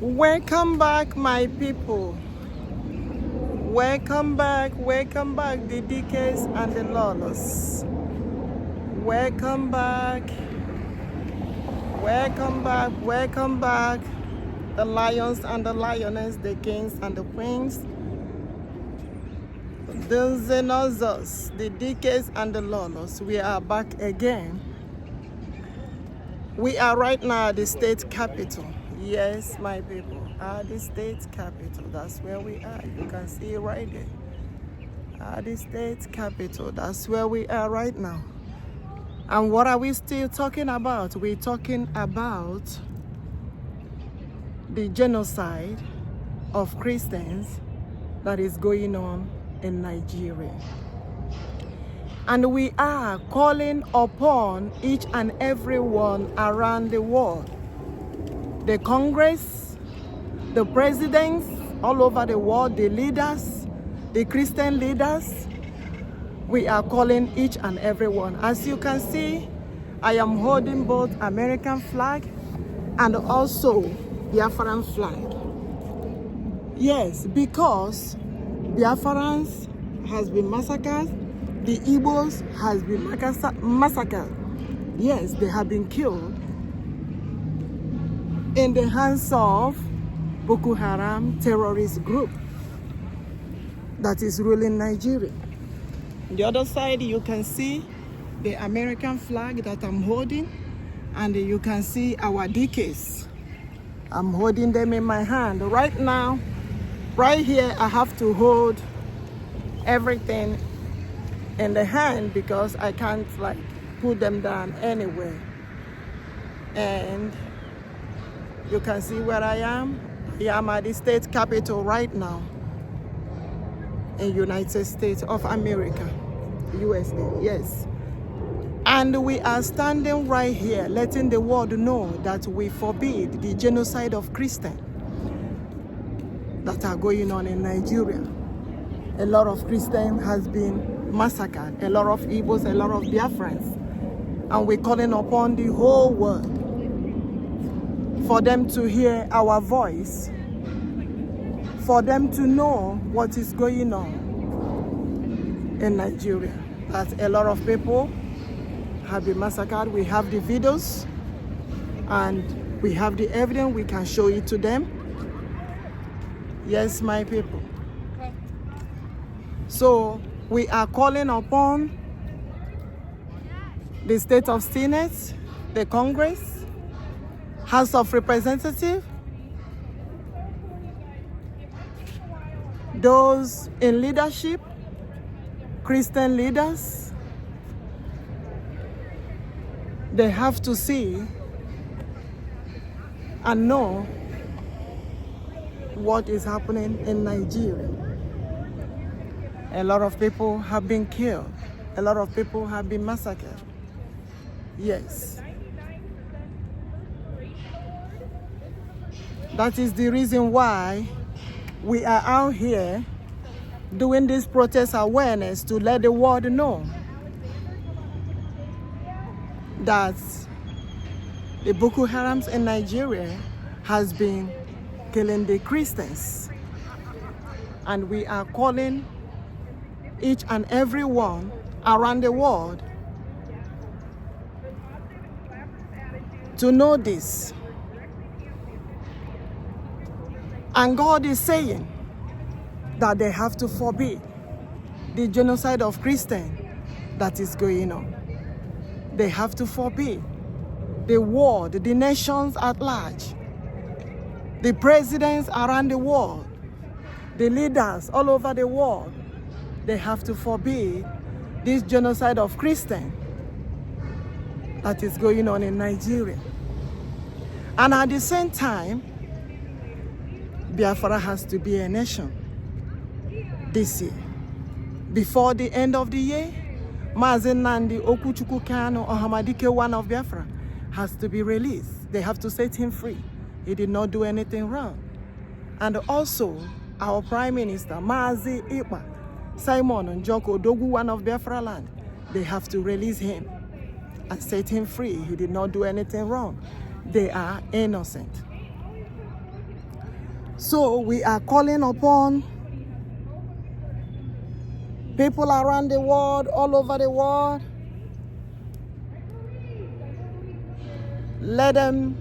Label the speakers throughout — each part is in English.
Speaker 1: Welcome back, my people. Welcome back, the DKs and the lawless. Welcome back, the lions and the lioness, the kings and the queens, the Xenozos, the DKs and the lawless. We are back again. We are right now at the state capital. Yes, my people, at the state capital. That's where we are. You can see it right there. At the state capital. That's where we are right now. And what are we still talking about? We're talking about the genocide of Christians that is going on in Nigeria. And we are calling upon each and every one around the world. The Congress, the presidents all over the world, the leaders, the Christian leaders, we are calling each and every one. As you can see, I am holding both American flag and also Biafran flag. Yes, because Biafrans has been massacred, the Igbos has been massacred. Yes, they have been killed in the hands of Bokoharam terrorist group that is ruling Nigeria. On the other side, you can see the American flag that I'm holding, and you can see our DKs. I'm holding them in my hand. Right now, right here, I have to hold everything in the hand because I can't like put them down anywhere. And you can see where I am. I am at the state capital right now in United States of America, USA, yes. And we are standing right here letting the world know that we forbid the genocide of Christians that are going on in Nigeria. A lot of Christians has been massacred, a lot of Igbos, a lot of Biafrans. And we're calling upon the whole world for them to hear our voice, for them to know what is going on in Nigeria. That a lot of people have been massacred. We have the videos and we have the evidence. We can show it to them. Yes, my people. So we are calling upon the state of Senate, the Congress, House of Representatives, those in leadership, Christian leaders. They have to see and know what is happening in Nigeria. A lot of people have been killed. A lot of people have been massacred. Yes. That is the reason why we are out here doing this protest awareness to let the world know that the Boko Harams in Nigeria has been killing the Christians. And we are calling each and every one around the world to know this. And God is saying that they have to forbid the genocide of Christians that is going on. They have to forbid the world, the nations at large, the presidents around the world, the leaders all over the world. They have to forbid this genocide of Christians that is going on in Nigeria. And at the same time, Biafra has to be a nation this year. Before the end of the year, Mazi, Nnamdi, Okwuchukwu, Kanu, Ohamadike, one of Biafra, has to be released. They have to set him free. He did not do anything wrong. And also, our Prime Minister, Mazi, Ekpa, Simon, Njoku, Odogwu, one of Biafra land, they have to release him and set him free. He did not do anything wrong. They are innocent. So we are calling upon people around the world, all over the world. Let them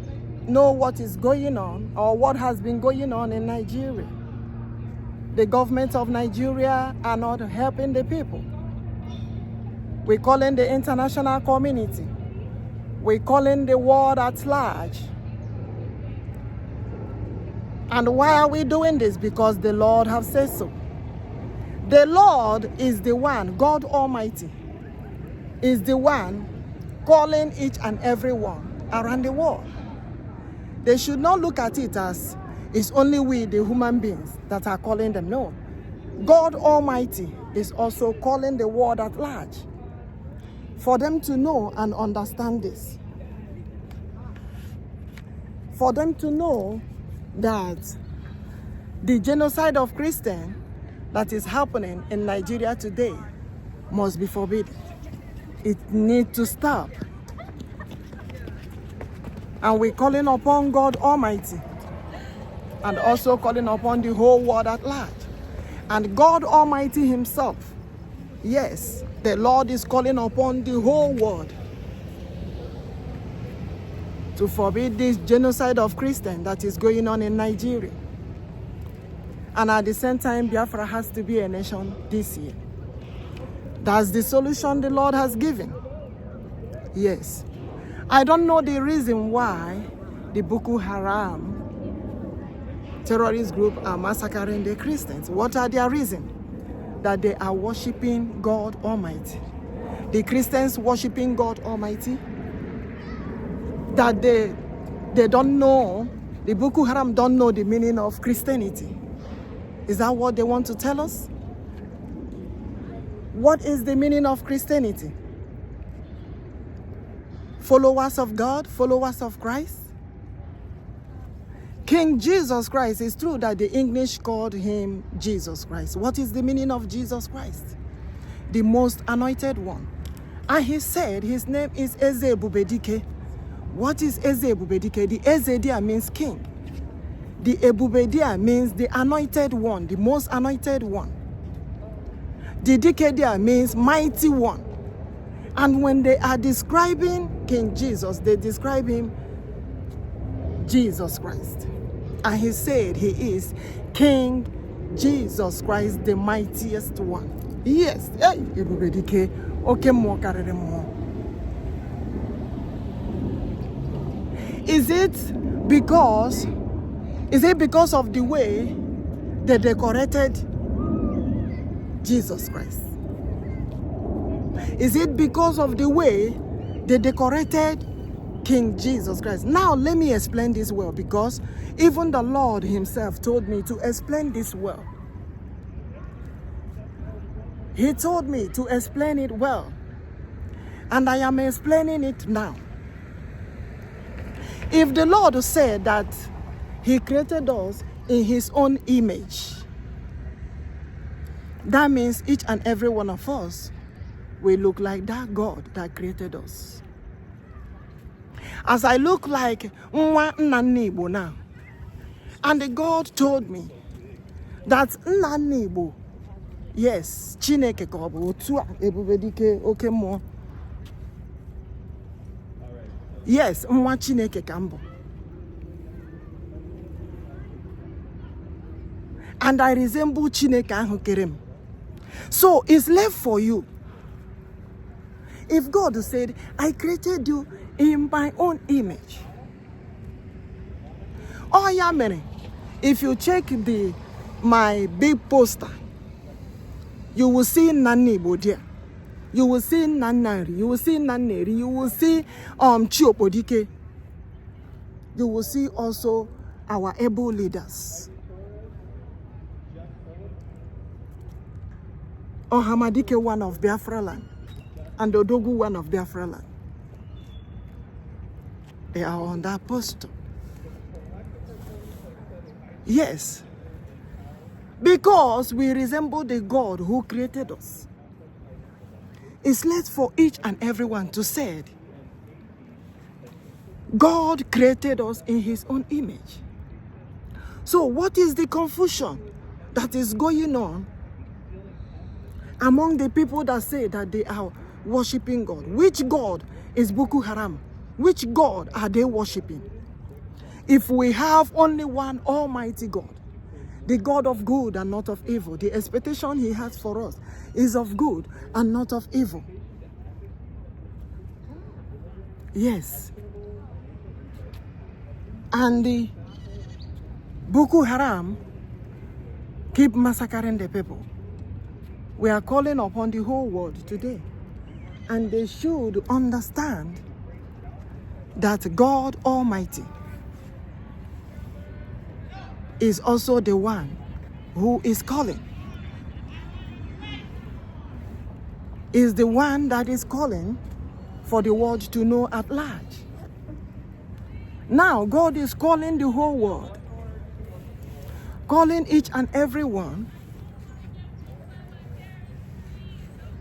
Speaker 1: know what is going on or what has been going on in Nigeria. The government of Nigeria are not helping the people. We're calling the international community. We're calling the world at large. And why are we doing this? Because the Lord has said so. The Lord is the one, God Almighty, is the one calling each and every one around the world. They should not look at it as it's only we, the human beings, that are calling them. No. God Almighty is also calling the world at large for them to know and understand this. For them to know that the genocide of Christians that is happening in Nigeria today must be forbidden. It needs to stop. And we're calling upon God Almighty and also calling upon the whole world at large. And God Almighty himself, yes, the Lord is calling upon the whole world to forbid this genocide of Christians that is going on in Nigeria. And at the same time, Biafra has to be a nation this year. That's the solution the Lord has given. Yes. I don't know the reason why the Bokoharam terrorist group are massacring the Christians. What are their reasons? That they are worshiping God Almighty. The Christians worshiping God Almighty. That they don't know, the Boko Haram don't know the meaning of Christianity. Is that what they want to tell us? What is the meaning of Christianity? Followers of God, followers of Christ? King Jesus Christ, it's true that the English called him Jesus Christ. What is the meaning of Jesus Christ? The most anointed one. And he said his name is ebubedike. What is ebubedike? The Eze there means king. The ebubedike means the anointed one, the most anointed one. The dike there means mighty one. And when they are describing King Jesus, they describe him Jesus Christ. And he said he is King Jesus Christ, the mightiest one. Yes. Ebubedike, okay, more karere more. Is it because of the way they decorated Jesus Christ? Is it because of the way they decorated King Jesus Christ? Now let me explain this well, because even the Lord himself told me to explain this well. He told me to explain it well, and I am explaining it now. If the Lord said that he created us in his own image, that means each and every one of us will look like that God that created us. As I look like Nnamdi now, and the God told me that Nnamdi, yes, Chineke kobu otua ebubedike oke mo. Yes, nwa Chineke kambo. And I resemble Chineke ahụ kerem. So it's left for you. If God said, I created you in my own image. Oh yeah, man. If you check my big poster, you will see Nnamdi there. You will see Nnamdi. You will see Nnamdi. You will see Chiopodike. You will see also our able leaders. Ohamadike, one of Biafra land, and Odogwu, one of Biafra land. They are on that poster. Yes. Because we resemble the God who created us. It's left for each and everyone to say, God created us in his own image. So what is the confusion that is going on among the people that say that they are worshiping God? Which God is Boko Haram? Which God are they worshiping? If we have only one Almighty God, the God of good and not of evil, the expectation he has for us is of good and not of evil. Yes. And the Boko Haram keep massacring the people. We are calling upon the whole world today, and they should understand that God Almighty is also the one who is calling. Is the one that is calling for the world to know at large. Now God is calling the whole world, calling each and every one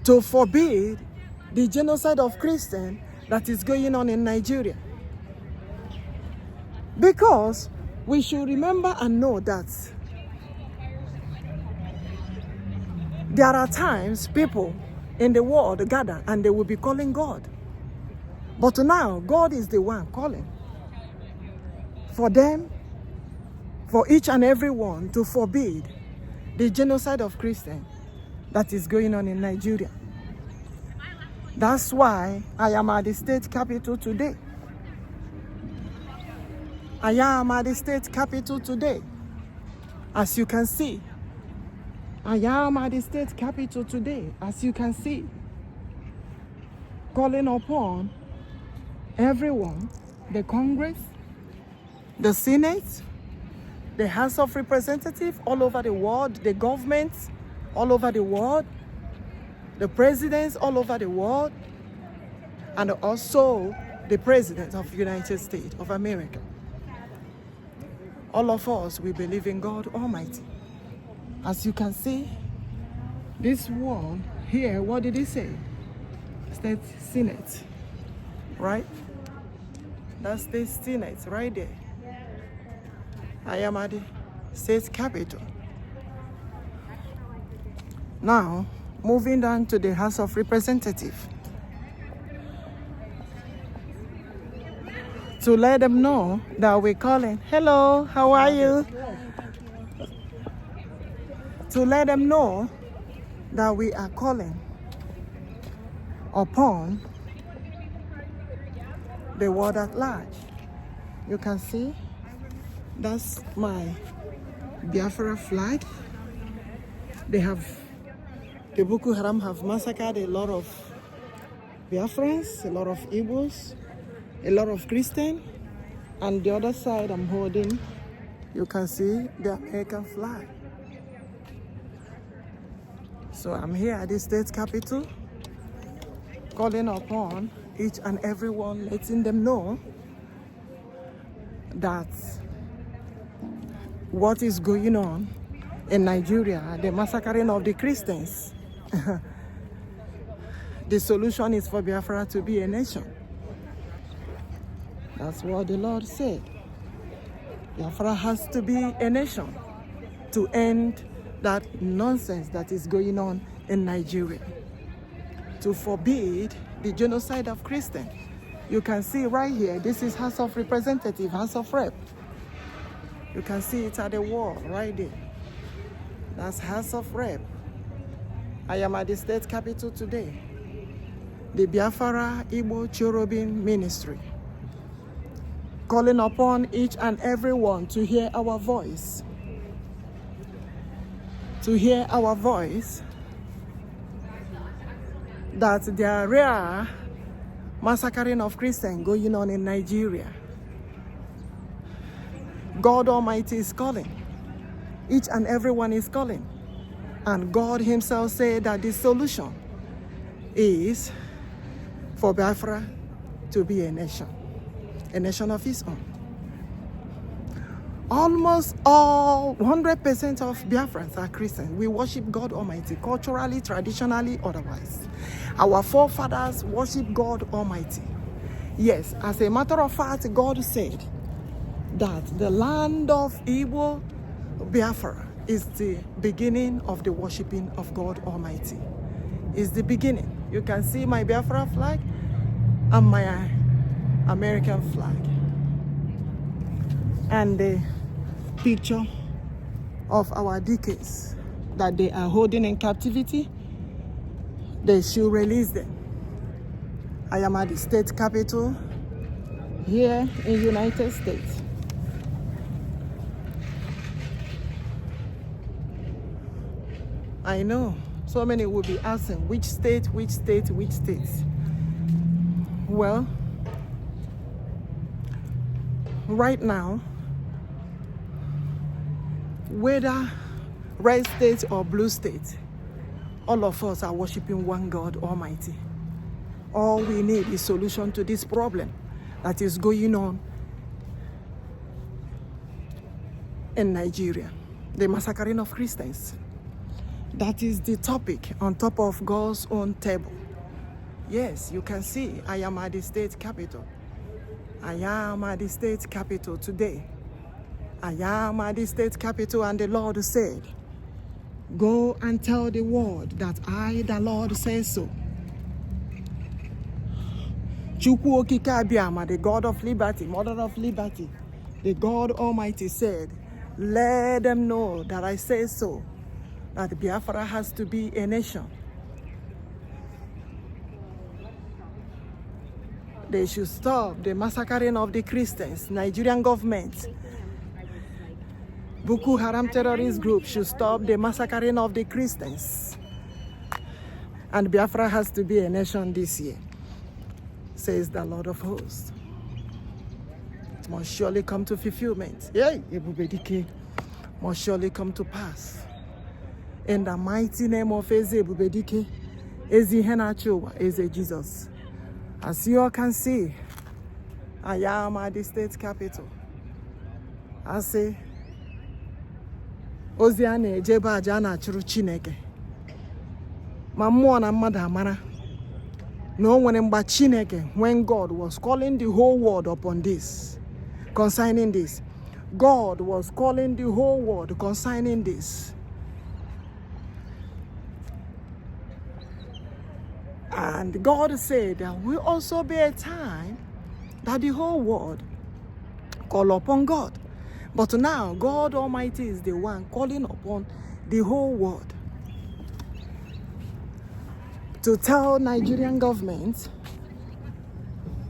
Speaker 1: to forbid the genocide of Christians that is going on in Nigeria. Because we should remember and know that there are times people in the world gather and they will be calling God. But now God is the one calling for them, for each and every one to forbid the genocide of Christians that is going on in Nigeria. That's why I am at the state capital today. I am at the state capital today. As you can see, I am at the state capital today, as you can see, calling upon everyone, the Congress, the Senate, the House of Representatives all over the world, the governments all over the world, the presidents all over the world, and also the President of the United States of America. All of us, we believe in God Almighty. As you can see, this wall here, what did he say? State Senate, right? That's the Senate right there. I am at the state capital. Now, moving down to the House of Representatives, to let them know that we're calling. Hello, how are you? To let them know that we are calling upon the world at large. You can see that's my Biafra flag. The Boko Haram have massacred a lot of Biafrans, a lot of Igbos, a lot of Christians, and the other side I'm holding, you can see the American flag. So I'm here at the state capital, calling upon each and every one, letting them know that what is going on in Nigeria, the massacring of the Christians, the solution is for Biafra to be a nation. That's what the Lord said. Biafra has to be a nation to end that nonsense that is going on in Nigeria, to forbid the genocide of Christians. You can see right here, this is House of Representatives, House of Rep. You can see it at the wall right there. That's House of Rep. I am at the state capital today. The Biafra Igbo Cherubim Ministry, calling upon each and every one to hear our voice. To hear our voice that there are rare massacring of Christians going on in Nigeria. God Almighty is calling. Each and everyone is calling. And God himself said that the solution is for Biafra to be a nation of its own. Almost all 100% of Biafrans are Christians. We worship God Almighty, culturally, traditionally, otherwise. Our forefathers worship God Almighty. Yes, as a matter of fact, God said that the land of Igbo-Biafra is the beginning of the worshiping of God Almighty. Is the beginning. You can see my Biafra flag and my American flag. And the picture of our deacons that they are holding in captivity, they should release them. I am at the state capital here in United States. I know so many will be asking which state, which state, which state. Well, right now, whether red state or blue state, all of us are worshiping one God Almighty. All we need is solution to this problem that is going on in Nigeria, the massacring of Christians. That is the topic on top of God's own table. Yes, you can see I am at the state capital. I am at the state capital today. I am at the state capital, and the Lord said, go and tell the world that I, the Lord, say so. Chukwuokikeabiama, the God of liberty, mother of liberty, the God Almighty said, let them know that I say so, that Biafra has to be a nation. They should stop the massacring of the Christians. Nigerian government, Bokoharam terrorist group should stop the massacring of the Christians. And Biafra has to be a nation this year, says the Lord of hosts. It must surely come to fulfillment. Yay, ebubedike must surely come to pass. In the mighty name of ebubedike, Eze Jesus. As you all can see, I am at the state capital. I say, Oziane Jeba Jana Churu Chineke. Mamuana Madamara. No one in Chineke, when God was calling the whole world upon this, concerning this. God was calling the whole world concerning this. And God said there will also be a time that the whole world call upon God. But now God Almighty is the one calling upon the whole world to tell Nigerian government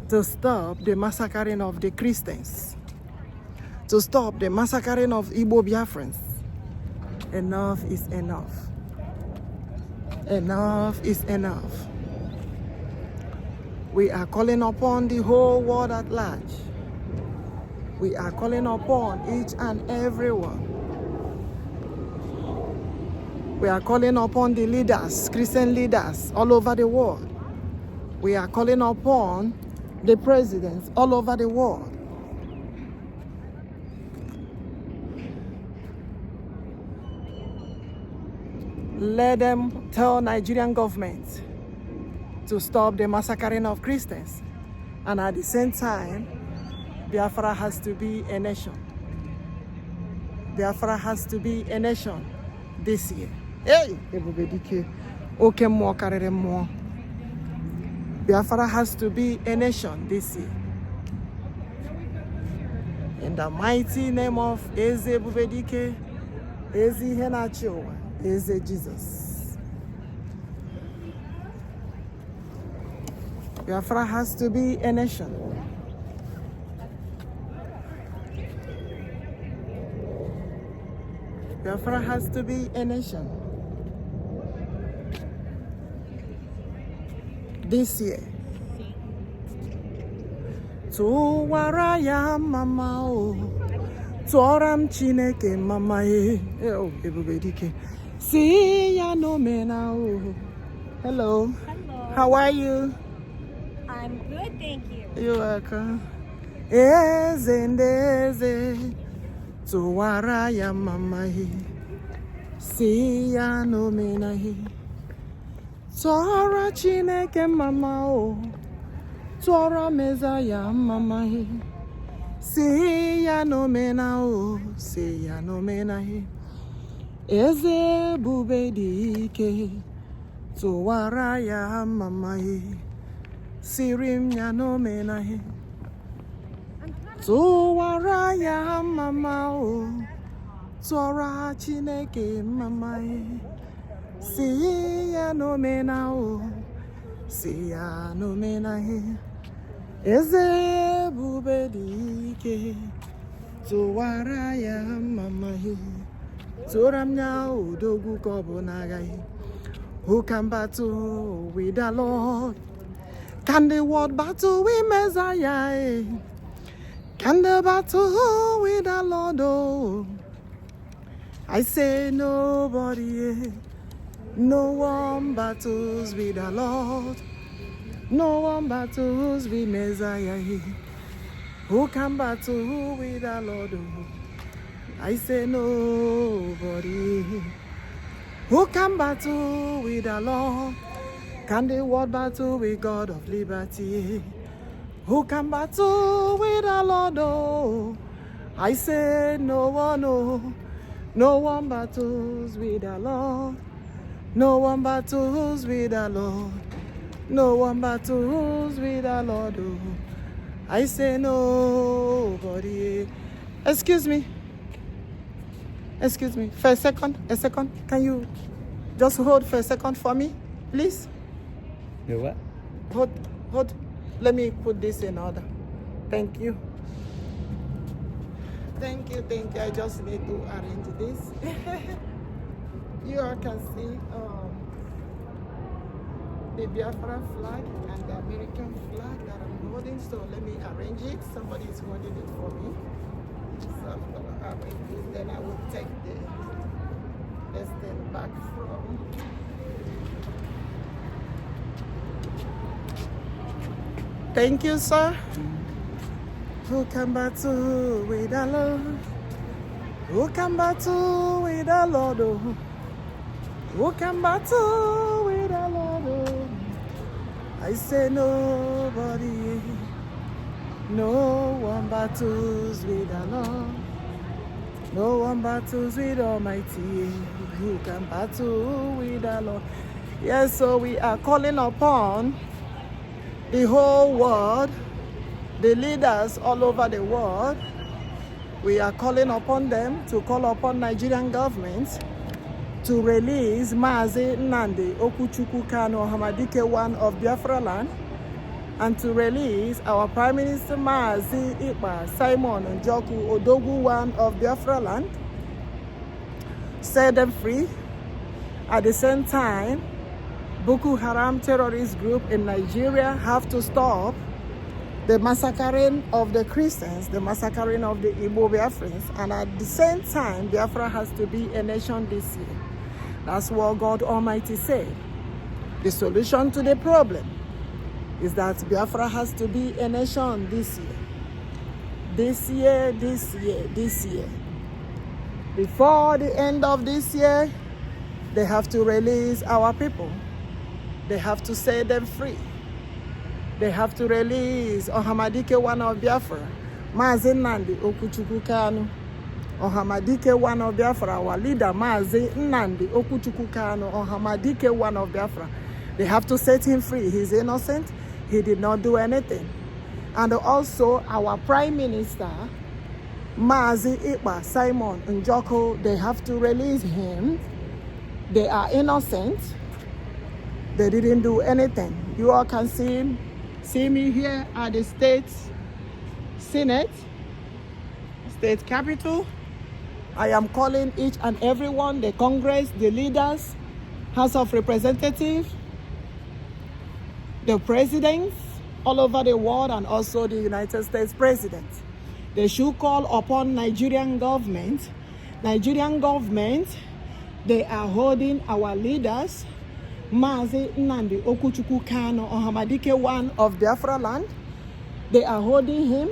Speaker 1: to stop the massacring of the Christians, to stop the massacring of Igbo-Biafrans. Enough is enough. Enough is enough. We are calling upon the whole world at large. We are calling upon each and every one. We are calling upon the leaders, Christian leaders all over the world. We are calling upon the presidents all over the world. Let them tell Nigerian government to stop the massacring of Christians. And at the same time, Biafra has to be a nation. Biafra has to be a nation this year. Hey, ebubedike, oke mo karere mo. Biafra has to be a nation this year. In the mighty name of Eze ebubedike, Eze Henachiwa, Eze Jesus. Biafra has to be a nation. Biafra has to be a nation. This year. Tuwaraya mama o, tuoram chineke mama e. Oh, ebubedike. See ya no mena o. Hello.
Speaker 2: Hello.
Speaker 1: How are you?
Speaker 2: I'm good, thank you.
Speaker 1: You're welcome. Eze tuwaraya mama e. See ya no mena e. Tuora chineke mama o. Tuora mezaya mama e. si ya no mena o, si ya no mena he. Eze ebubedike, tụwara ya mama he. Sirim ya no mena he. Tụwara ya mama o, tụọra Chineke mama he. Si ya no mena o, si ya no mena he. Eze ebubedike, tụwara ya mama he. Tụọram ya Odogwu ka ọ bụ n'aghaghị. Who can battle with the Lord? Can the world battle with Messiah? Can the battle with the Lord? Oh, I say nobody. No one battles with the Lord. No one battles with Messiah. Who can battle with the Lord? Oh, I say nobody. Who can battle with the Lord? Can the world battle with God of liberty? Who can battle with the Lord? Oh, I say no one, no. No one battles with the Lord. No one battles with the Lord. No one battles with the Lord. Oh, I say nobody. Excuse me. Excuse me. For a second. Can you just hold for a second for me, please?
Speaker 3: You what?
Speaker 1: Hold. Let me put this in order. Thank you. Thank you. I just need to arrange this. You all can see the Biafra flag and the American flag that I'm holding. So let me arrange it. Somebody is holding it for me. So I'm going to arrange this. Then I will take this thing back from. Thank you, sir. Who can battle with the Lord? Who can battle with the Lord? Oh, who can battle with the Lord? Oh, I say nobody. No one battles with the Lord. No one battles with Almighty. Who can battle with the Lord? Yes, so we are calling upon the whole world, the leaders all over the world. We are calling upon them to call upon Nigerian government to release Mazi, Nnamdi, Okwuchukwu, Kanu, Ohamadike, one of Biafra land, and to release our Prime Minister Mazi, Ekpa, Simon, Njoku, Odogwu, one of Biafra land. Set them free. At the same time, Bokoharam terrorist group in Nigeria have to stop the massacring of the Christians, the massacring of the Igbo-Biafrans, and at the same time, Biafra has to be a nation this year. That's what God Almighty said. The solution to the problem is that Biafra has to be a nation this year. This year. Before the end of this year, they have to release our people. They have to set them free. They have to release Ohamadike, one of Biafra, Mazi Nnamdi, Okwuchukwu, Kanu. Ohamadike, one of Biafra, our leader, Mazi Nnamdi, Okwuchukwu, Kanu. Ohamadike, one of Biafra. They have to set him free. He's innocent. He did not do anything. And also our Prime Minister, Mazi, Ekpa, Simon, Njoku, they have to release him. They are innocent. They didn't do anything. You all can see me here at the state Senate, state capitol. I am calling each and everyone, the Congress, the leaders, House of Representatives, the presidents all over the world, and also the United States President. They should call upon Nigerian government. Nigerian government, they are holding our leaders, Mazi Nnamdi, Okwuchukwu, Kanu, Ohamadike, one of Biafra land. They are holding him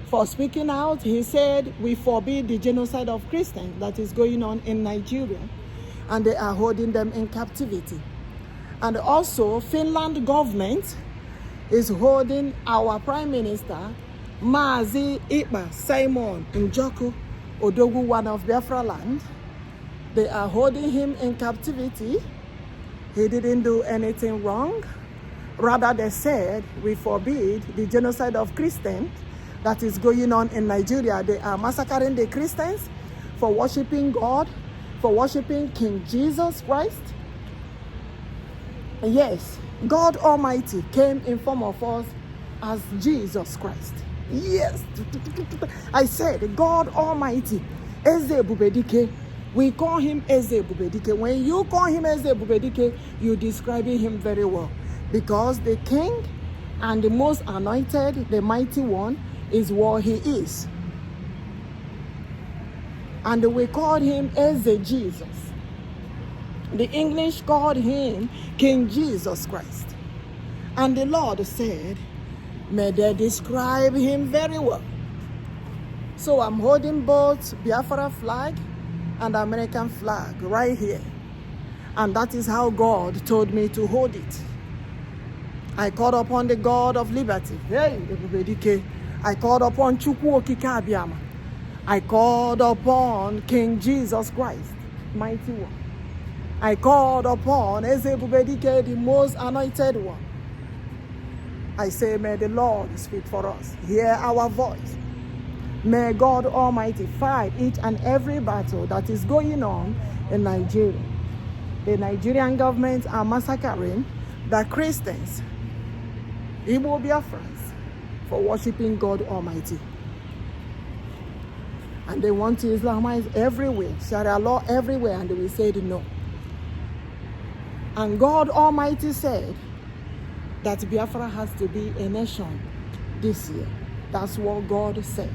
Speaker 1: for speaking out. He said, we forbid the genocide of Christians that is going on in Nigeria. And they are holding them in captivity. And also, Finland government is holding our Prime Minister, Mazi, Ekpa, Simon, Njoku, Odogwu, one of Biafra land. They are holding him in captivity. He didn't do anything wrong. Rather, they said, we forbid the genocide of Christians that is going on in Nigeria. They are massacring the Christians for worshiping God, for worshiping King Jesus Christ. Yes, God Almighty came in form of us as Jesus Christ. Yes, I said God Almighty, ebubedike. We call him ebubedike. When you call him ebubedike, you're describing him very well. Because the king and the most anointed, the mighty one, is what he is. And we called him Jesus. The English called him King Jesus Christ. And the Lord said, may they describe him very well. So I'm holding both Biafra flag and American flag right here. And that is how God told me to hold it. I called upon the God of liberty. Hey, ebubedike. I called upon Chukwuokikeabiama. I called upon King Jesus Christ, mighty one. I called upon ebubedike, the most anointed one. I say, may the Lord speak for us. Hear our voice. May God Almighty fight each and every battle that is going on in Nigeria. The Nigerian government are massacring the Christians, Igbo-Biafrans, for worshiping God Almighty. And they want to Islamize everywhere, Sharia law everywhere, and we said no. And God Almighty said that Biafra has to be a nation this year. That's what God said.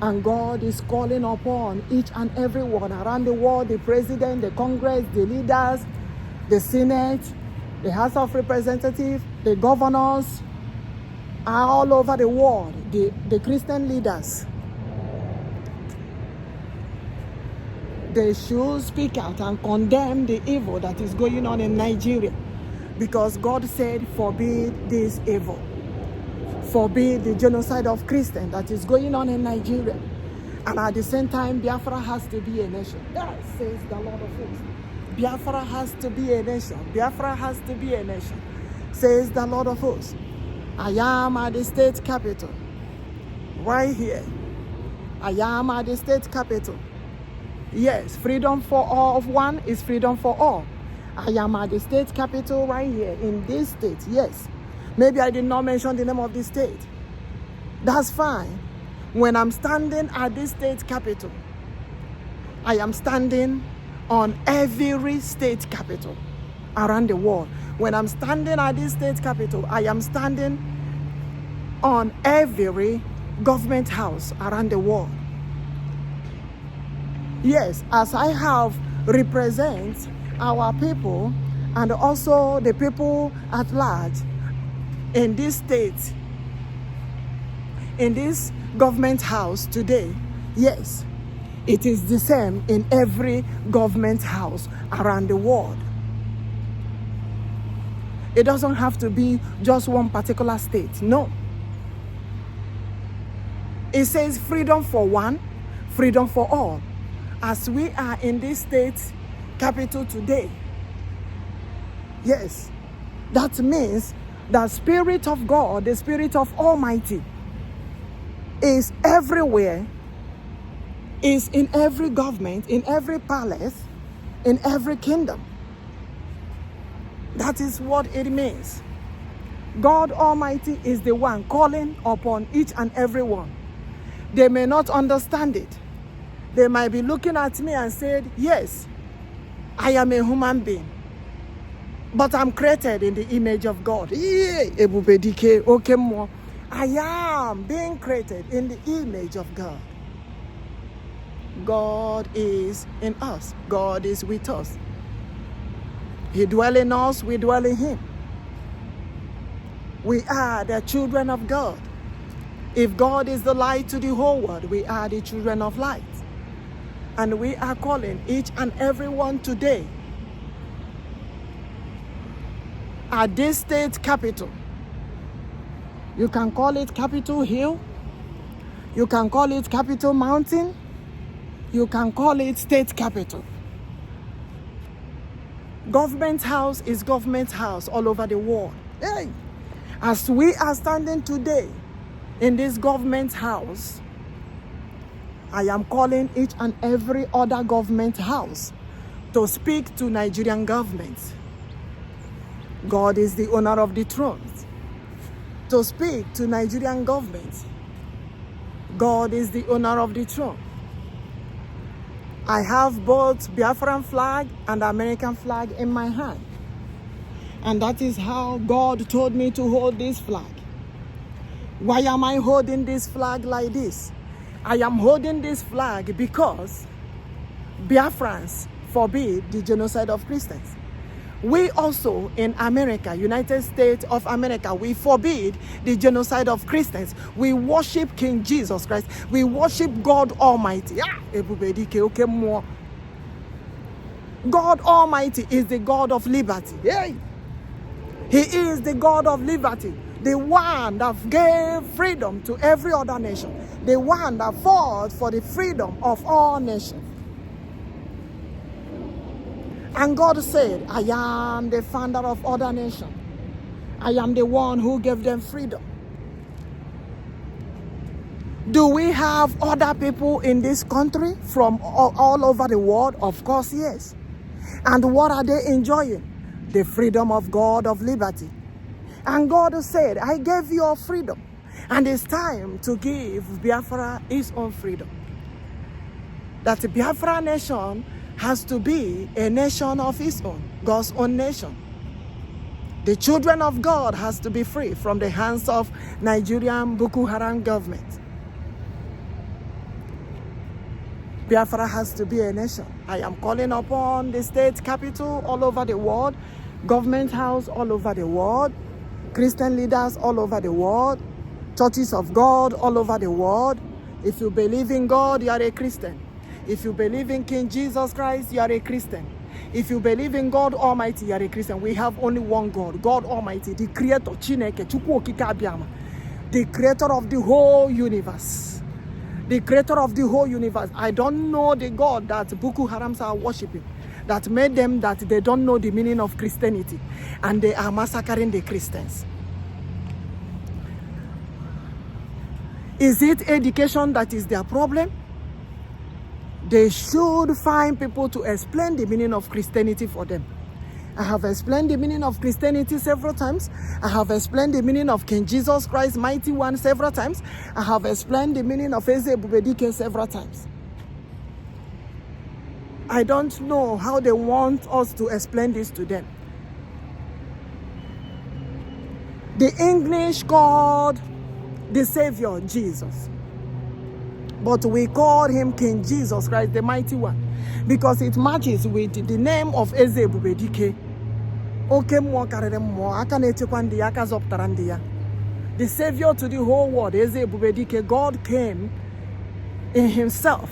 Speaker 1: And God is calling upon each and every one around the world, the president, the Congress, the leaders, the Senate, the House of Representatives, the governors, all over the world, the Christian leaders. They should speak out and condemn the evil that is going on in Nigeria. Because God said, forbid this evil. Forbid the genocide of Christians that is going on in Nigeria. And at the same time, Biafra has to be a nation. That says the Lord of hosts. Biafra has to be a nation. Biafra has to be a nation, says the Lord of hosts. I am at the state capital, right here. I am at the state capital. Yes, freedom for all of one is freedom for all. I am at the state capital right here in this state, yes. Maybe I did not mention the name of the state. That's fine. When I'm standing at this state capital, I am standing on every state capital around the world. When I'm standing at this state capital, I am standing on every government house around the world. Yes, as I have represent our people and also the people at large in this state, in this government house today, yes, it is the same in every government house around the world. It doesn't have to be just one particular state, no. It says freedom for one, freedom for all. As we are in this state capital today, yes, that means the Spirit of God, the Spirit of Almighty, is everywhere, is in every government, in every palace, in every kingdom. That is what it means. God Almighty is the one calling upon each and every one. They may not understand it. They might be looking at me and said, yes, I am a human being, but I'm created in the image of God. Ebubedike, okay, more. I am being created in the image of God. God is in us. God is with us. He dwells in us, we dwell in him. We are the children of God. If God is the light to the whole world, we are the children of light. And we are calling each and every one today at this state capital You can call it Capitol Hill. You can call it Capitol Mountain. You can call it State Capitol. Government house is government house all over the world. Hey, as we are standing today in this government house, I am calling each and every other government house to speak to Nigerian government. God is the owner of the throne. To speak to Nigerian government. God is the owner of the throne. I have both Biafran flag and American flag in my hand. And that is how God told me to hold this flag. Why am I holding this flag like this? I am holding this flag because Biafrans forbid the genocide of Christians. We also in America, United States of America, we forbid the genocide of Christians. We worship King Jesus Christ. We worship God Almighty. Ebubedike, okay, more. God Almighty is the God of liberty. Hey. He is the God of liberty. The one that gave freedom to every other nation. The one that fought for the freedom of all nations. And God said, I am the founder of other nations. I am the one who gave them freedom. Do we have other people in this country from all over the world? Of course, yes. And what are they enjoying? The freedom of God of liberty. And God said, I gave you all freedom. And it's time to give Biafra its own freedom. That the Biafra nation has to be a nation of its own, God's own nation. The children of God has to be free from the hands of Nigerian Bokoharam government. Biafra has to be a nation. I am calling upon the state capital all over the world, government house all over the world, Christian leaders all over the world, churches of God all over the world. If you believe in God, you are a Christian. If you believe in King Jesus Christ, you are a Christian. If you believe in God Almighty, you are a Christian. We have only one God, God Almighty, the creator, Mnk Chukwuokikeabiama, the creator of the whole universe. The creator of the whole universe. I don't know the God that Boko Harams are worshiping, that made them that they don't know the meaning of Christianity, and they are massacring the Christians. Is it education that is their problem? They should find people to explain the meaning of Christianity for them. I have explained the meaning of Christianity several times. I have explained the meaning of King Jesus Christ, Mighty One, several times. I have explained the meaning of ebubedike several times. I don't know how they want us to explain this to them. The English called the Savior Jesus. But we call him King Jesus Christ, the Mighty One, because it matches with the name of ebubedike. The Savior to the whole world, ebubedike. God came in himself.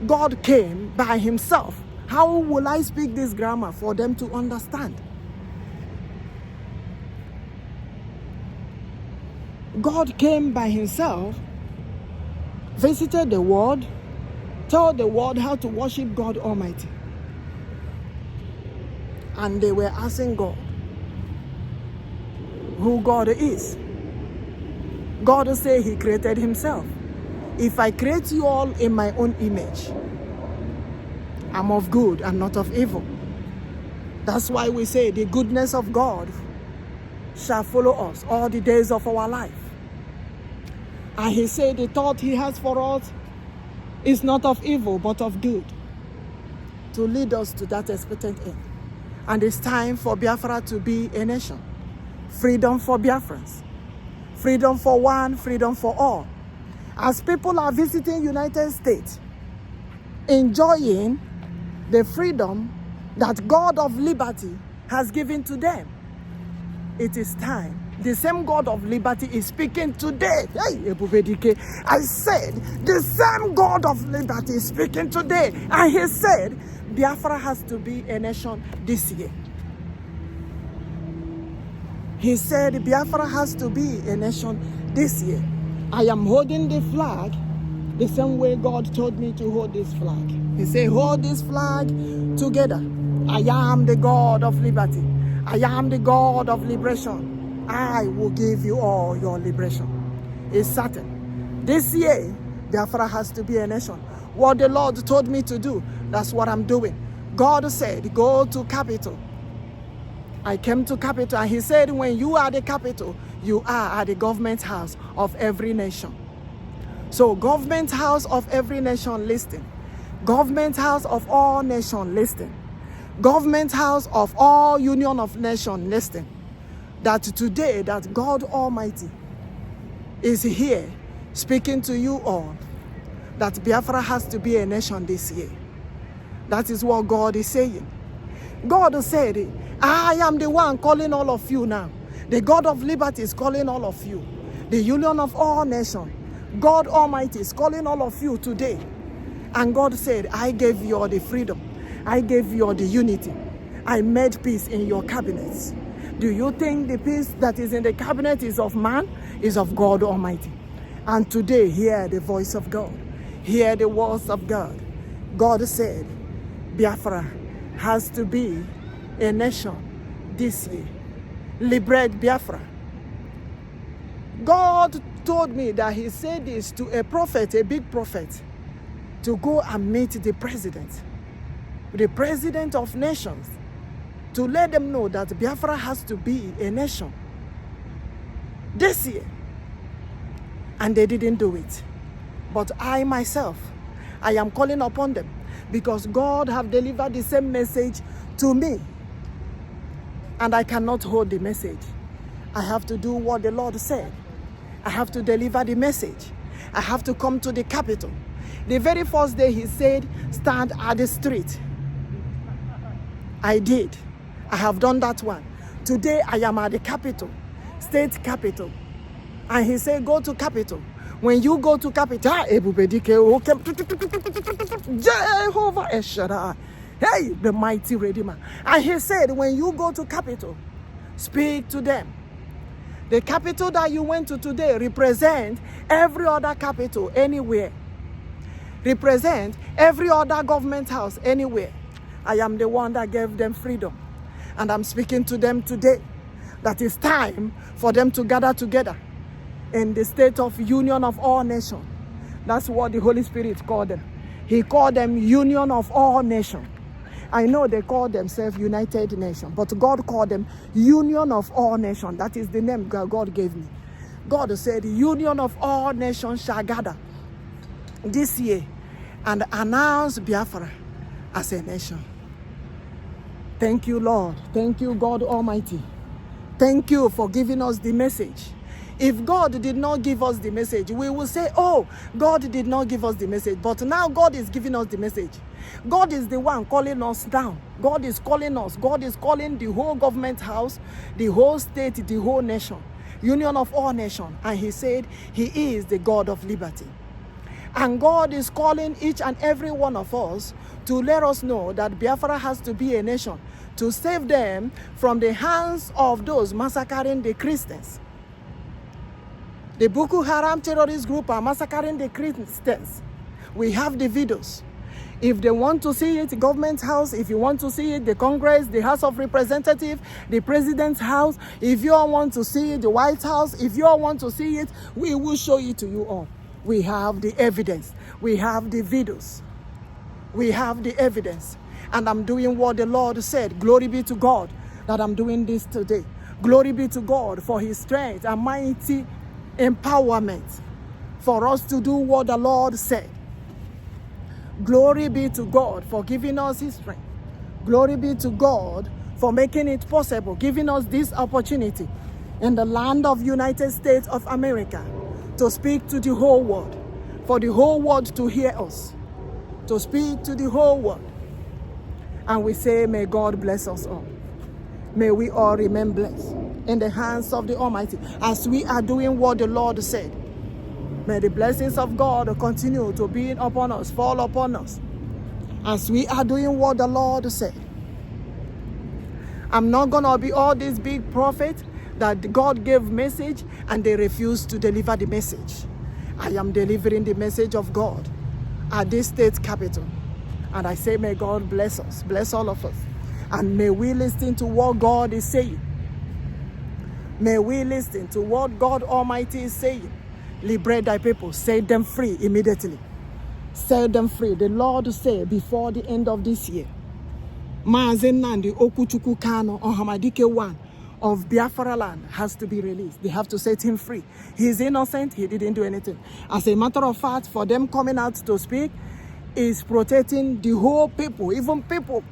Speaker 1: God came by himself. How will I speak this grammar for them to understand? God came by himself, visited the world, told the world how to worship God Almighty. And they were asking God who God is. God said he created himself. If I create you all in my own image, I'm of good and not of evil. That's why we say the goodness of God shall follow us all the days of our life. And he said the thought he has for us is not of evil, but of good, to lead us to that expected end. And it's time for Biafra to be a nation. Freedom for Biafrans. Freedom for one, freedom for all. As people are visiting United States, enjoying the freedom that God of liberty has given to them, it is time. The same God of liberty is speaking today. Hey, ebubedike. I said, the same God of liberty is speaking today. And he said, Biafra has to be a nation this year. He said Biafra has to be a nation this year. I am holding the flag the same way God told me to hold this flag. He said, hold this flag together. I am the God of liberty. I am the God of liberation. I will give you all your liberation. It's certain. This year, Biafra has to be a nation. What the Lord told me to do, that's what I'm doing. God said, go to capital. I came to capital, and he said, when you are the capital, you are at the government house of every nation. So government house of every nation listing. Government house of all nation listing. Government house of all union of nation listing. That today, that God Almighty is here speaking to you all, that Biafra has to be a nation this year. That is what God is saying. God said, I am the one calling all of you now. The God of liberty is calling all of you. The union of all nations. God Almighty is calling all of you today. And God said, I gave you all the freedom. I gave you all the unity. I made peace in your cabinets. Do you think the peace that is in the cabinet is of man? Is of God Almighty. And today, hear the voice of God. Hear the words of God. God said, Biafra has to be a nation this year. Liberate Biafra. God told me that he said this to a prophet, a big prophet, to go and meet the president of nations, to let them know that Biafra has to be a nation this year. And they didn't do it. But I myself, I am calling upon them because God have delivered the same message to me. And I cannot hold the message. I have to do what the Lord said. I have to deliver the message. I have to come to the capital. The very first day he said, stand at the street. I did. I have done that one. Today I am at the capital, state capital. And he said, go to capital. When you go to capital, ebubedike, Jehovah Eshara, hey, the mighty Redeemer. And he said, when you go to capital, speak to them. The capital that you went to today represent every other capital anywhere. Represent every other government house anywhere. I am the one that gave them freedom. And I'm speaking to them today that it's time for them to gather together in the state of union of all nations. That's what the Holy Spirit called them. He called them union of all nations. I know they call themselves United Nations, but God called them union of all nations. That is the name God gave me. God said, union of all nations shall gather this year and announce Biafra as a nation. Thank you, Lord. Thank you, God Almighty. Thank you for giving us the message. If God did not give us the message, we will say, oh, God did not give us the message. But now God is giving us the message. God is the one calling us down. God is calling us. God is calling the whole government house, the whole state, the whole nation, union of all nations. And he said he is the God of liberty. And God is calling each and every one of us to let us know that Biafra has to be a nation to save them from the hands of those massacring the Christians. The Bokoharam terrorist group are massacring the Christians. We have the videos. If they want to see it, government house, if you want to see it, the Congress, the House of Representatives, the President's house, if you all want to see it, the White House, if you all want to see it, we will show it to you all. We have the evidence. We have the videos. We have the evidence. And I'm doing what the Lord said. Glory be to God that I'm doing this today. Glory be to God for his strength and mighty empowerment for us to do what the Lord said. Glory be to God for giving us his strength. Glory be to God for making it possible, giving us this opportunity in the land of United States of America to speak to the whole world, for the whole world to hear us, to speak to the whole world. And we say, may God bless us all. May we all remain blessed in the hands of the Almighty as we are doing what the Lord said. May the blessings of God continue to be upon us, fall upon us, as we are doing what the Lord said. I'm not going to be all these big prophets. that God gave message and they refused to deliver the message. I am delivering the message of God at this state capital. And I say, may God bless us, bless all of us. And may we listen to what God is saying. May we listen to what God Almighty is saying. Liberate thy people, set them free immediately. Set them free. The Lord said before the end of this year, Mazi Nnamdi, Okwuchukwu, Kanu, Ohamadike 1 of Biafra land has to be released. They have to set him free. He is innocent. He didn't do anything. As a matter of fact, for them coming out to speak is protecting the whole people, even people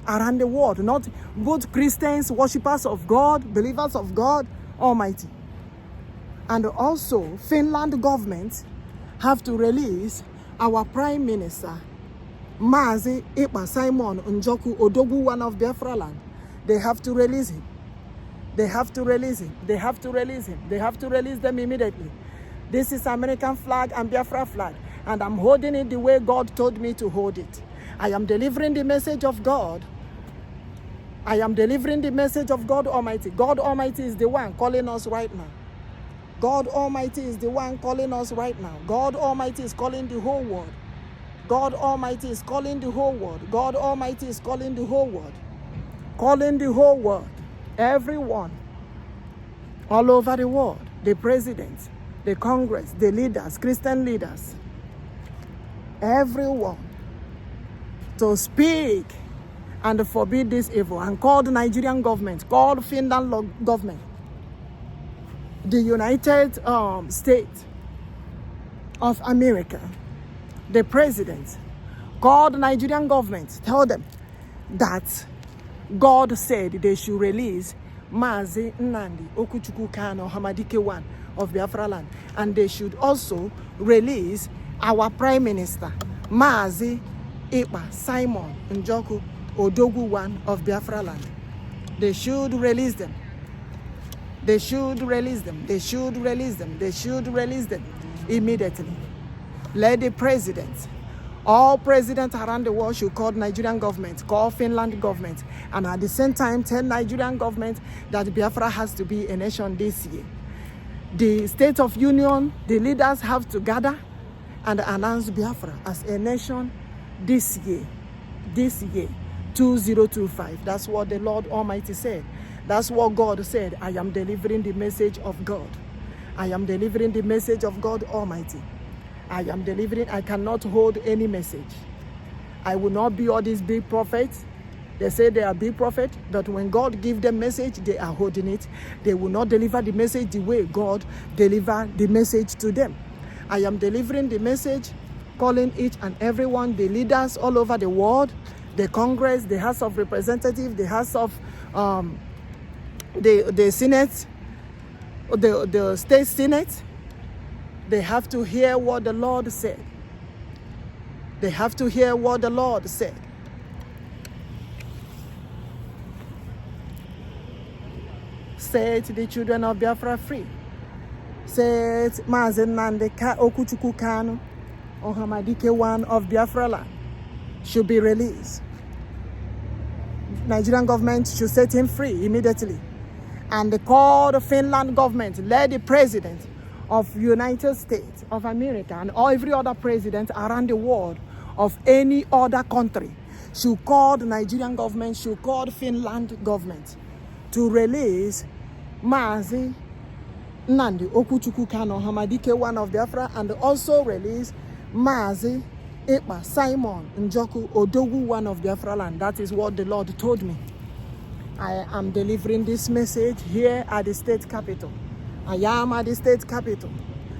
Speaker 1: around the world, not both Christians, worshippers of God, believers of God Almighty. And also, Finland government have to release our Prime Minister, Mazi, Ekpa, Simon, Njoku, Odogwu, one of Biafra land. They have to release him. They have to release him. They have to release him. They have to release them immediately. This is American flag and Biafra flag. And I'm holding it the way God told me to hold it. I am delivering the message of God. I am delivering the message of God Almighty. God Almighty is the one calling us right now. God Almighty is the one calling us right now. God Almighty is calling the whole world. God Almighty is calling the whole world. God Almighty is calling the whole world. Calling the whole world. Everyone. All over the world. The president, the Congress, the leaders, Christian leaders. Everyone. To speak and forbid this evil. And call the Nigerian government. Call the Finland government. The United States of America, the president, call the Nigerian government, tell them that God said they should release Mazi Nnamdi, Okwuchukwu, Kanu, Ohamadike 1 of Biafra land. And they should also release our Prime Minister, Mazi Ekpa, Simon, Njoku, Odogwu 1 of Biafra land. They should release them. They should release them. They should release them. They should release them immediately. Let the president, all presidents around the world should call Nigerian government, call Finland government, and at the same time tell Nigerian government that Biafra has to be a nation this year. The State of Union, the leaders have to gather and announce Biafra as a nation this year. This year, 2025. That's what the Lord Almighty said. That's what God said. I am delivering the message of God. I am delivering the message of God Almighty. I am delivering. I cannot hold any message. I will not be all these big prophets. They say they are big prophets, but when God gives them message, they are holding it. They will not deliver the message the way God delivered the message to them. I am delivering the message, calling each and everyone, the leaders all over the world, the Congress, the House of Representatives, the House of the Senate, the State Senate. They have to hear what the Lord said. They have to hear what the Lord said. Set the children of Biafra free. Set Mazi Nnamdi, Okwuchukwu, Kanu, Ohamadike 1 of Biafra land should be released. Nigerian government should set him free immediately. And they call the Finland government, let the president of United States of America and every other president around the world of any other country should call the Nigerian government, should call the Finland government to release Mazi Nnamdi, Okwuchukwu, Kanu, Ohamadike 1 of Biafra, and also release Mazi Ekpa, Simon, Njoku, Odogwu 1 of Biafra land. That is what the Lord told me. I am delivering this message here at the state capital. I am at the state capital.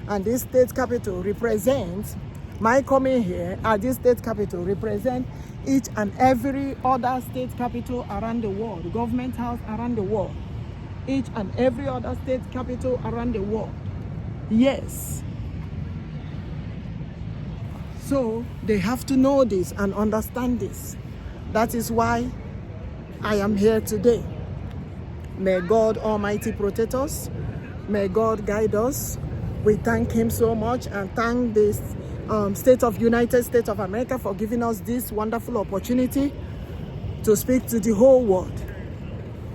Speaker 1: And this state capital represents, my coming here at this state capital represents each and every other state capital around the world, government house around the world. Each and every other state capital around the world. Yes. So they have to know this and understand this. That is why I am here today. May God Almighty protect us. May God guide us. We thank Him so much and thank this United States of America for giving us this wonderful opportunity to speak to the whole world.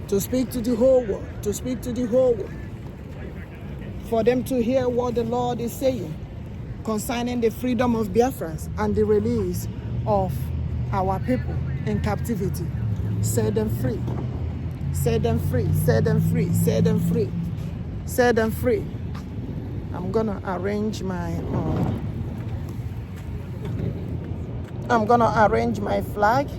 Speaker 1: to speak to the whole world, to speak to the whole world, for them to hear what the Lord is saying concerning the freedom of Biafrans and the release of our people in captivity. Set them free. Set them free. Set them free. Set them free. Set them free. I'm gonna arrange my flag.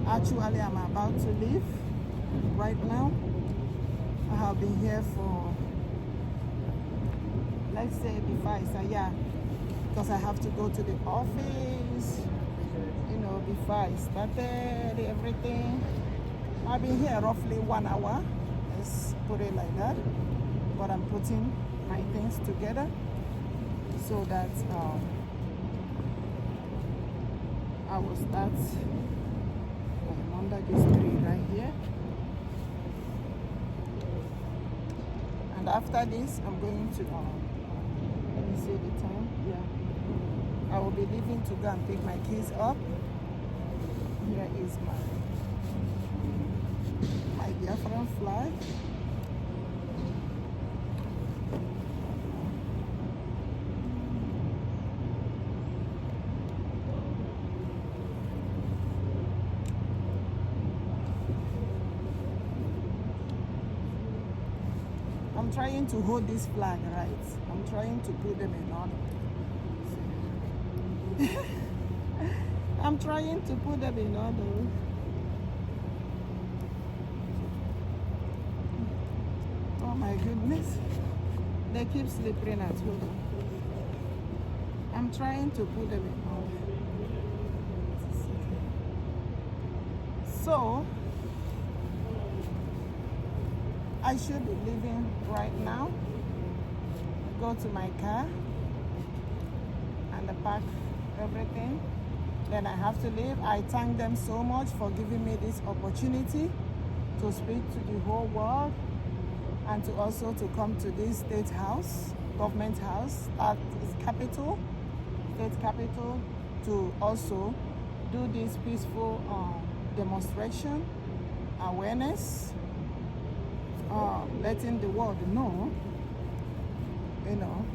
Speaker 1: Actually, I'm about to leave right now. I have been here for, let's say, before I say, yeah, because I have to go to the office, you know, before I started everything. I've been here roughly 1 hour, let's put it like that. But I'm putting my things together so that I will start under this tree right here, and after this I'm going to let me see the time. Yeah, I will be leaving to go and pick my kids up. Here is my Biafran flag. I'm trying to hold this flag right. I'm trying to put them in order. I'm trying to put them in order. Oh my goodness. They keep slipping at home. I'm trying to put them in order. So, I should be leaving right now, go to my car and pack everything. Then I have to leave. I thank them so much for giving me this opportunity to speak to the whole world and to also to come to this state house, government house, that is capital, state capital, to also do this peaceful demonstration, awareness, letting the world know, you know,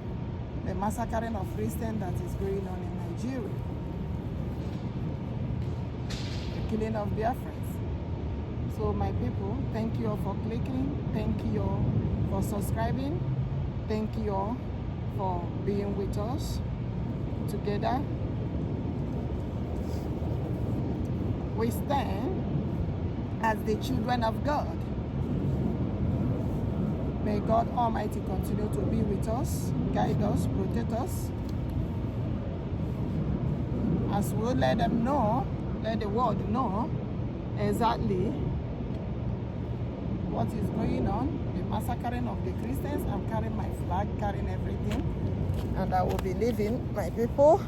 Speaker 1: the massacring of Christians that is going on in Nigeria, the killing of Biafrans. So my people, thank you all for clicking, thank you all for subscribing, thank you all for being with us together. We stand as the children of God. May God Almighty continue to be with us, guide us, protect us. As we let them know, let the world know exactly what is going on, the massacring of the Christians. I'm carrying my flag, carrying everything, and I will be leaving, my people.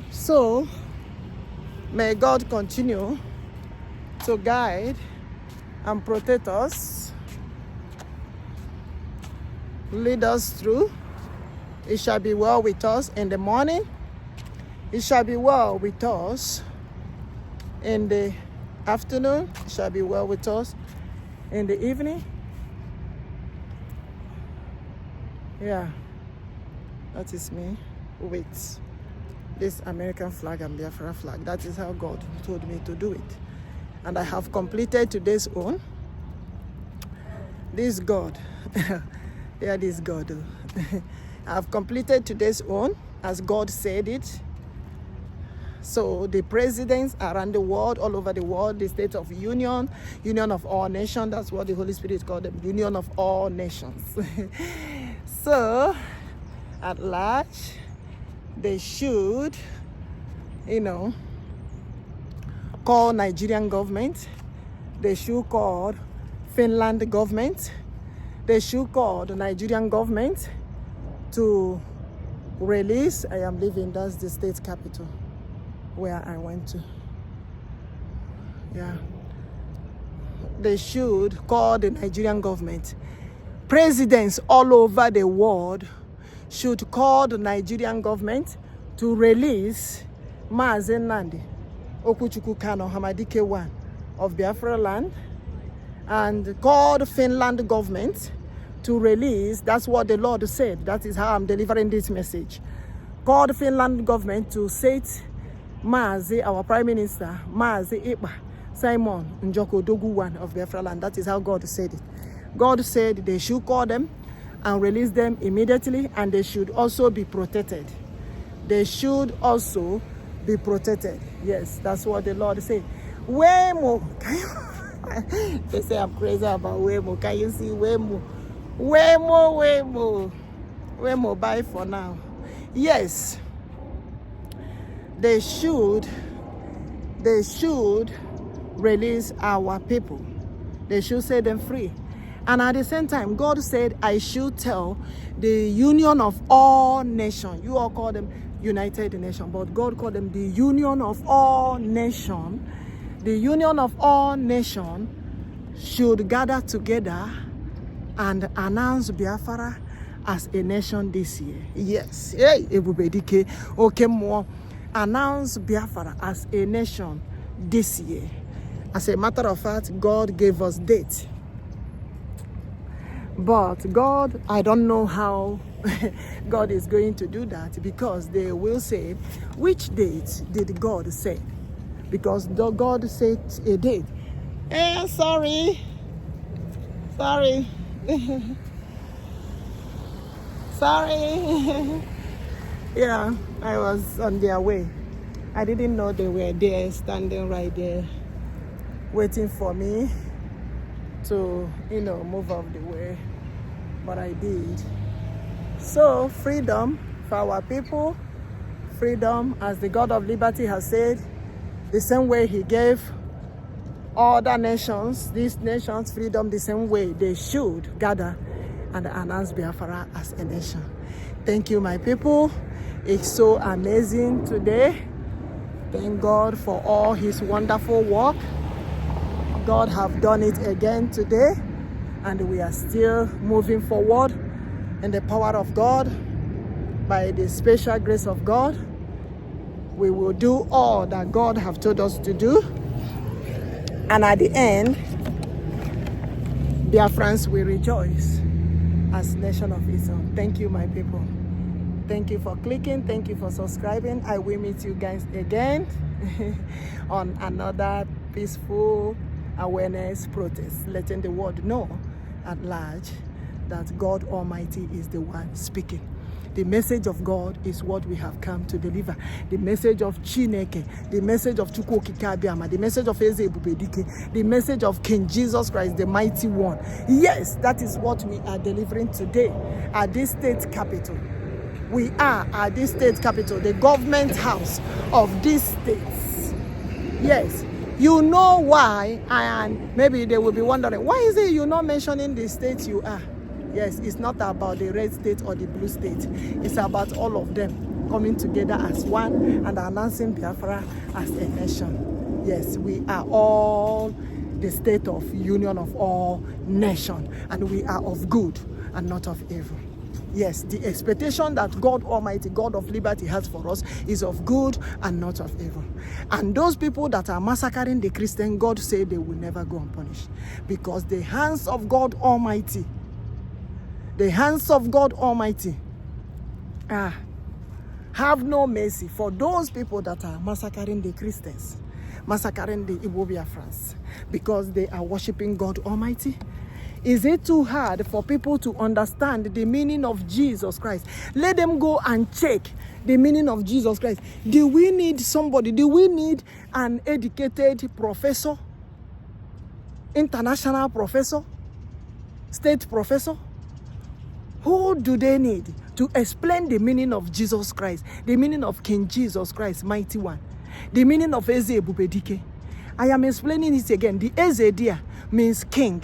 Speaker 1: So, may God continue to guide and protect us, lead us through. It shall be well with us in the morning. It shall be well with us in the afternoon. It shall be well with us in the evening. Yeah, that is me with this American flag and Biafra flag. That is how God told me to do it. And I have completed today's own. This God, yeah, this God. I have completed today's own as God said it. So the presidents around the world, all over the world, the State of Union, Union of all nations, that's what the Holy Spirit called them, Union of all nations. So, at large, they should, you know, call Nigerian government. They should call Finland government. They should call the Nigerian government to release. I am leaving, that's the state capital where I went to. Yeah. They should call the Nigerian government. Presidents all over the world should call the Nigerian government to release Mazi Nnamdi, Okwuchukwu Kanu, Ohamadike one of Biafra land, and call the Finland government to release, that's what the Lord said, that is how I'm delivering this message. Call the Finland government to set Mazi, our Prime Minister, Mazi Ekpa, Simon, Njoku, Odogwu one of Biafra land. That is how God said it. God said they should call them and release them immediately, and they should also be protected. They should also be protected. Yes, that's what the Lord said. Wemo. They say I'm crazy about Wemo. Can you see Wemo? Wemo, bye for now. Yes, they should release our people. They should set them free. And at the same time, God said, I should tell the union of all nations. You all call them United Nations, but God called them the union of all nations. The union of all nations should gather together and announce Biafra as a nation this year. Yes. Hey, ebubedike. Okay, more. Announce Biafra as a nation this year. As a matter of fact, God gave us date. But God, I don't know how God is going to do that, because they will say, which date did God say? Because God said a date. Sorry. Sorry. Yeah, I was on their way. I didn't know they were there, standing right there, waiting for me to, move off the way. But I did. So, freedom for our people, freedom, as the God of liberty has said, the same way he gave other nations, these nations, freedom, the same way they should gather and announce Biafra as a nation. Thank you, my people. It's so amazing today. Thank God for all his wonderful work. God have done it again today, and we are still moving forward in the power of God. By the special grace of God, we will do all that God have told us to do. And at the end, Biafrans will rejoice as nation of Israel. Thank you, my people. Thank you for clicking. Thank you for subscribing. I will meet you guys again on another peaceful awareness protest, letting the world know at large that God Almighty is the one speaking. The message of God is what we have come to deliver. The message of Chineke, the message of Chukwuokikeabiama, the message of ebubedike, the message of King Jesus Christ, the mighty one. Yes, that is what we are delivering today at this state capital. We are at this state capital, the government house of these states. Yes, you know why, and maybe they will be wondering, why is it you're not mentioning the state you are? Yes, it's not about the red state or the blue state. It's about all of them coming together as one and announcing Biafra as a nation. Yes, we are all the state of union of all nations, and we are of good and not of evil. Yes, the expectation that God Almighty, God of liberty has for us is of good and not of evil. And those people that are massacring the Christian, God said they will never go unpunished. Because the hands of God Almighty, have no mercy for those people that are massacring the Christians, massacring the Igbo-Biafrans, because they are worshiping God Almighty. Is it too hard for people to understand the meaning of Jesus Christ? Let them go and check the meaning of Jesus Christ. Do we need somebody? Do we need an educated professor? International professor? State professor? Who do they need to explain the meaning of Jesus Christ? The meaning of King Jesus Christ, mighty one. The meaning of ebubedike. I am explaining it again. The Eze there means king.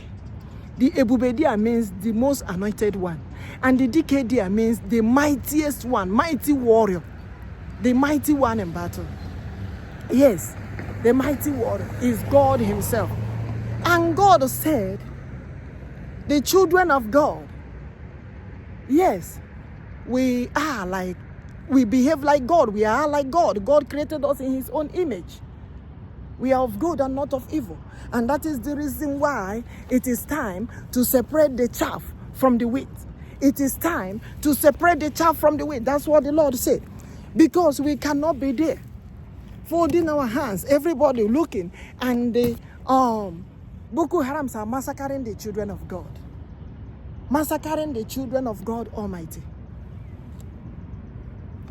Speaker 1: The ebubedike means the most anointed one. And the dike means the mightiest one, mighty warrior. The mighty one in battle. Yes, the mighty warrior is God himself. And God said, the children of God, yes, we behave like God. We are like God. God created us in his own image. We are of good and not of evil. And that is the reason why it is time to separate the chaff from the wheat. It is time to separate the chaff from the wheat. That's what the Lord said. Because we cannot be there, folding our hands, everybody looking, and the Boko Harams are massacring the children of God. Massacring the children of God Almighty.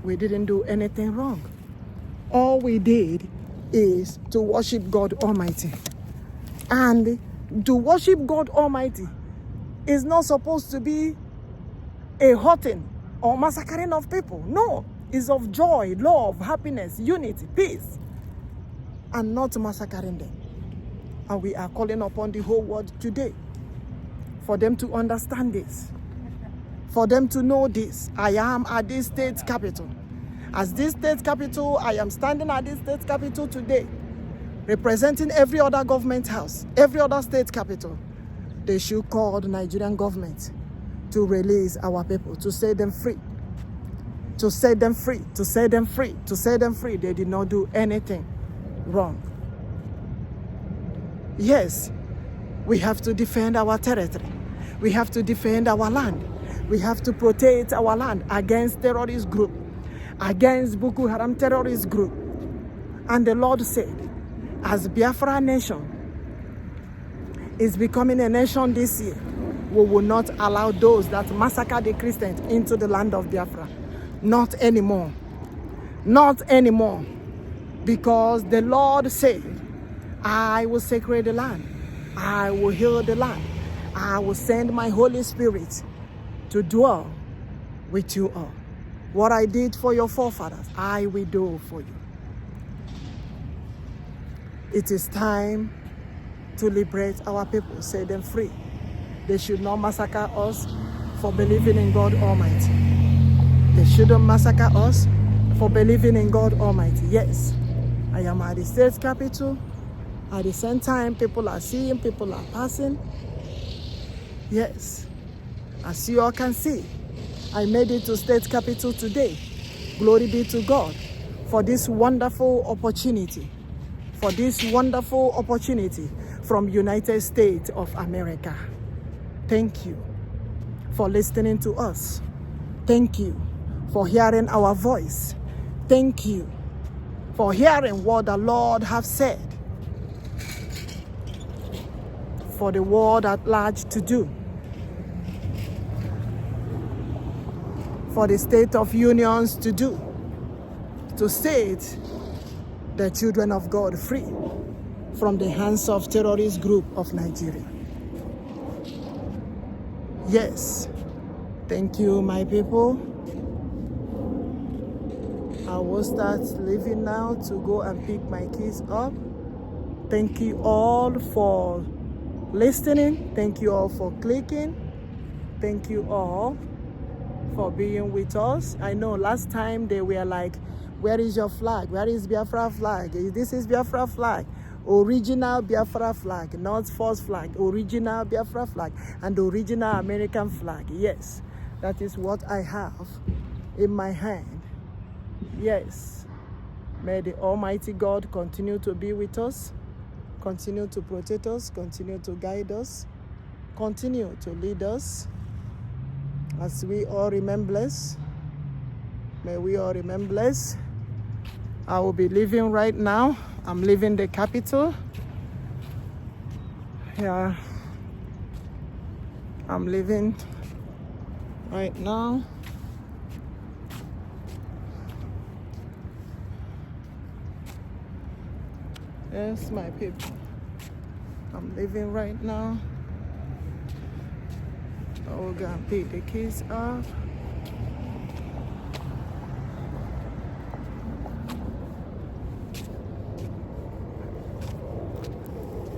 Speaker 1: We didn't do anything wrong. All we did is to worship God Almighty. And to worship God Almighty is not supposed to be a hurting or massacring of people. No, it's of joy, love, happiness, unity, peace, and not massacring them. And we are calling upon the whole world today for them to understand this, for them to know this. I am at this state capital. As this state capital, I am standing at this state capital today, representing every other government house, every other state capital. They should call the Nigerian government to release our people, to set them free, to set them free, to set them free, to set them free. They did not do anything wrong. Yes, we have to defend our territory. We have to defend our land. We have to protect our land against terrorist group, against Boko Haram terrorist group. And the Lord said, as Biafra nation is becoming a nation this year, we will not allow those that massacre the Christians into the land of Biafra. Not anymore. Not anymore. Because the Lord said, I will sacred the land. I will heal the land. I will send my Holy Spirit to dwell with you all. What I did for your forefathers, I will do for you. It is time to liberate our people, set them free. They should not massacre us for believing in God Almighty. They shouldn't massacre us for believing in God Almighty. Yes, I am at the state capital. At the same time, people are seeing, people are passing. Yes, as you all can see, I made it to state capital today. Glory be to God for this wonderful opportunity. For this wonderful opportunity from United States of America. Thank you for listening to us. Thank you for hearing our voice. Thank you for hearing what the Lord has said for the world at large to do. For the State of Unions to do. To set the children of God free from the hands of terrorist group of Nigeria. Yes, thank you, my people. I will start leaving now to go and pick my kids up. Thank you all for listening. Thank you all for clicking. Thank you all for being with us. I know last time they were like, where is your flag? Where is Biafra flag? This is Biafra flag. Original Biafra flag, not false flag. Original Biafra flag and original American flag. Yes, that is what I have in my hand. Yes. May the Almighty God continue to be with us, continue to protect us, continue to guide us, continue to lead us as we all remain blessed. May we all remain blessed. I will be leaving right now. I'm leaving the capital. Yeah. I'm leaving right now. Yes, my people. I'm leaving right now. I will go and pick the kids up.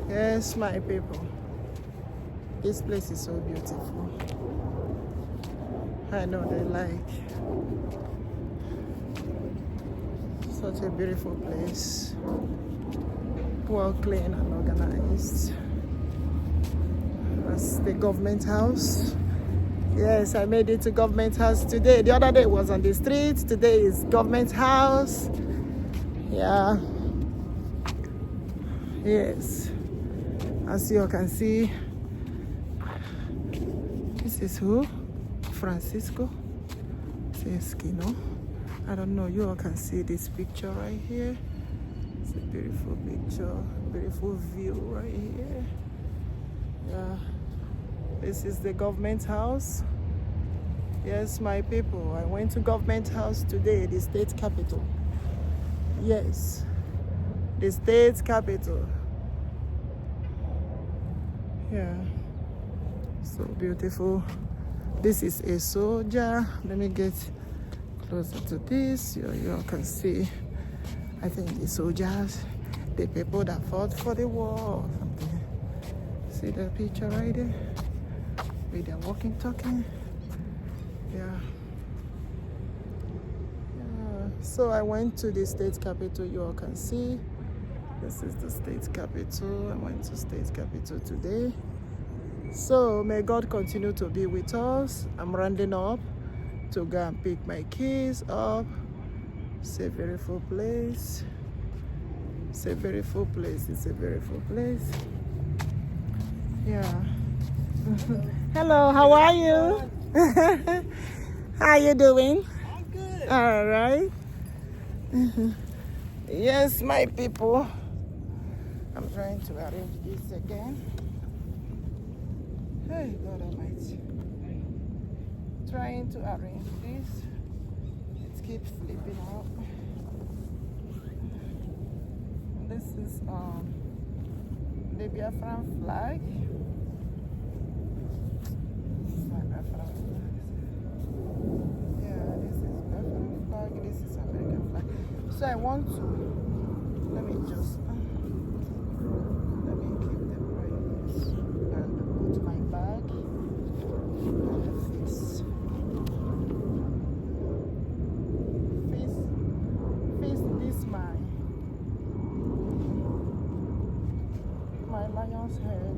Speaker 1: Yes, my people. This place is so beautiful. I know they like. Such a beautiful place. Well clean and organized. That's the government house. Yes, I made it to government house today. The other day was on the street. Today is government house. Yeah. Yes. As you can see, this is who? Francisco. Says Kanu. I don't know. You all can see this picture right here. It's a beautiful picture. Beautiful view right here. Yeah. This is the government house. Yes, my people. I went to government house today, the state capital. Yes. The state capital. Yeah. So beautiful. This is a soldier. Let me get closer to this. You all can see, I think the soldiers, the people that fought for the war or something. See the picture right there? With them walking, talking. Yeah. So I went to the state capital. You all can see. This is the state capital. I went to state capital today. So may God continue to be with us. I'm rounding up to go and pick my kids up. It's a beautiful place. It's a beautiful place. It's a beautiful place. Yeah. Hello, how are you? How are you doing?
Speaker 3: I'm good.
Speaker 1: All right. Yes, my people. I'm trying to arrange this again. Hey, God Almighty. Trying to arrange this. It keeps flipping out. This is the Biafran flag. Yeah, this is Biafran flag. This is American flag. So I want to, let me keep them right here and put my bag and face this my lion's head.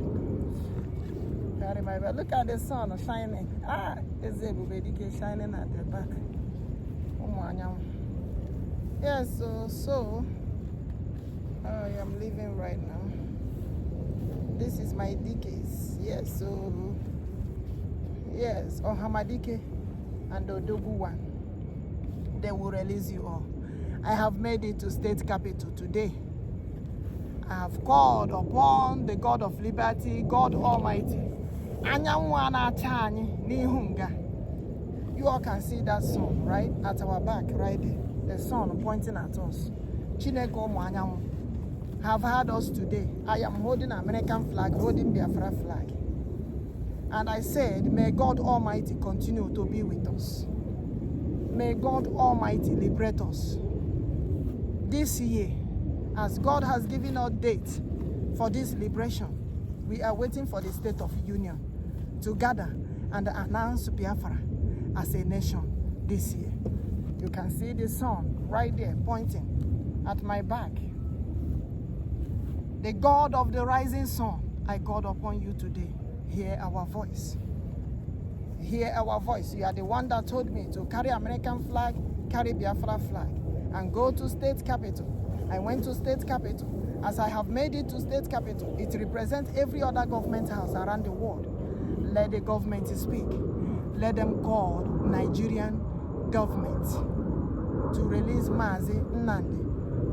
Speaker 1: Carry my bag. Look at the sun shining. Ah, it's ebubedike shining at the back. Yes, so I am leaving right now. This is my DKs. Yes, so yes, Ohamadike and Odogwu one. They will release you all. I have made it to state capital today. I have called upon the God of liberty, God Almighty. You all can see that sun right at our back, right there. The sun pointing at us. Have had us today. I am holding American flag, holding Biafra flag. And I said, may God Almighty continue to be with us. May God Almighty liberate us. This year, as God has given us date for this liberation, we are waiting for the State of Union to gather and announce Biafra as a nation this year. You can see the sun right there pointing at my back. The God of the rising sun, I called upon you today. Hear our voice. Hear our voice. You are the one that told me to carry American flag, carry Biafra flag, and go to state capital. I went to state capital. As I have made it to state capital, it represents every other government house around the world. Let the government speak. Let them call Nigerian government to release Mazi, Nnamdi,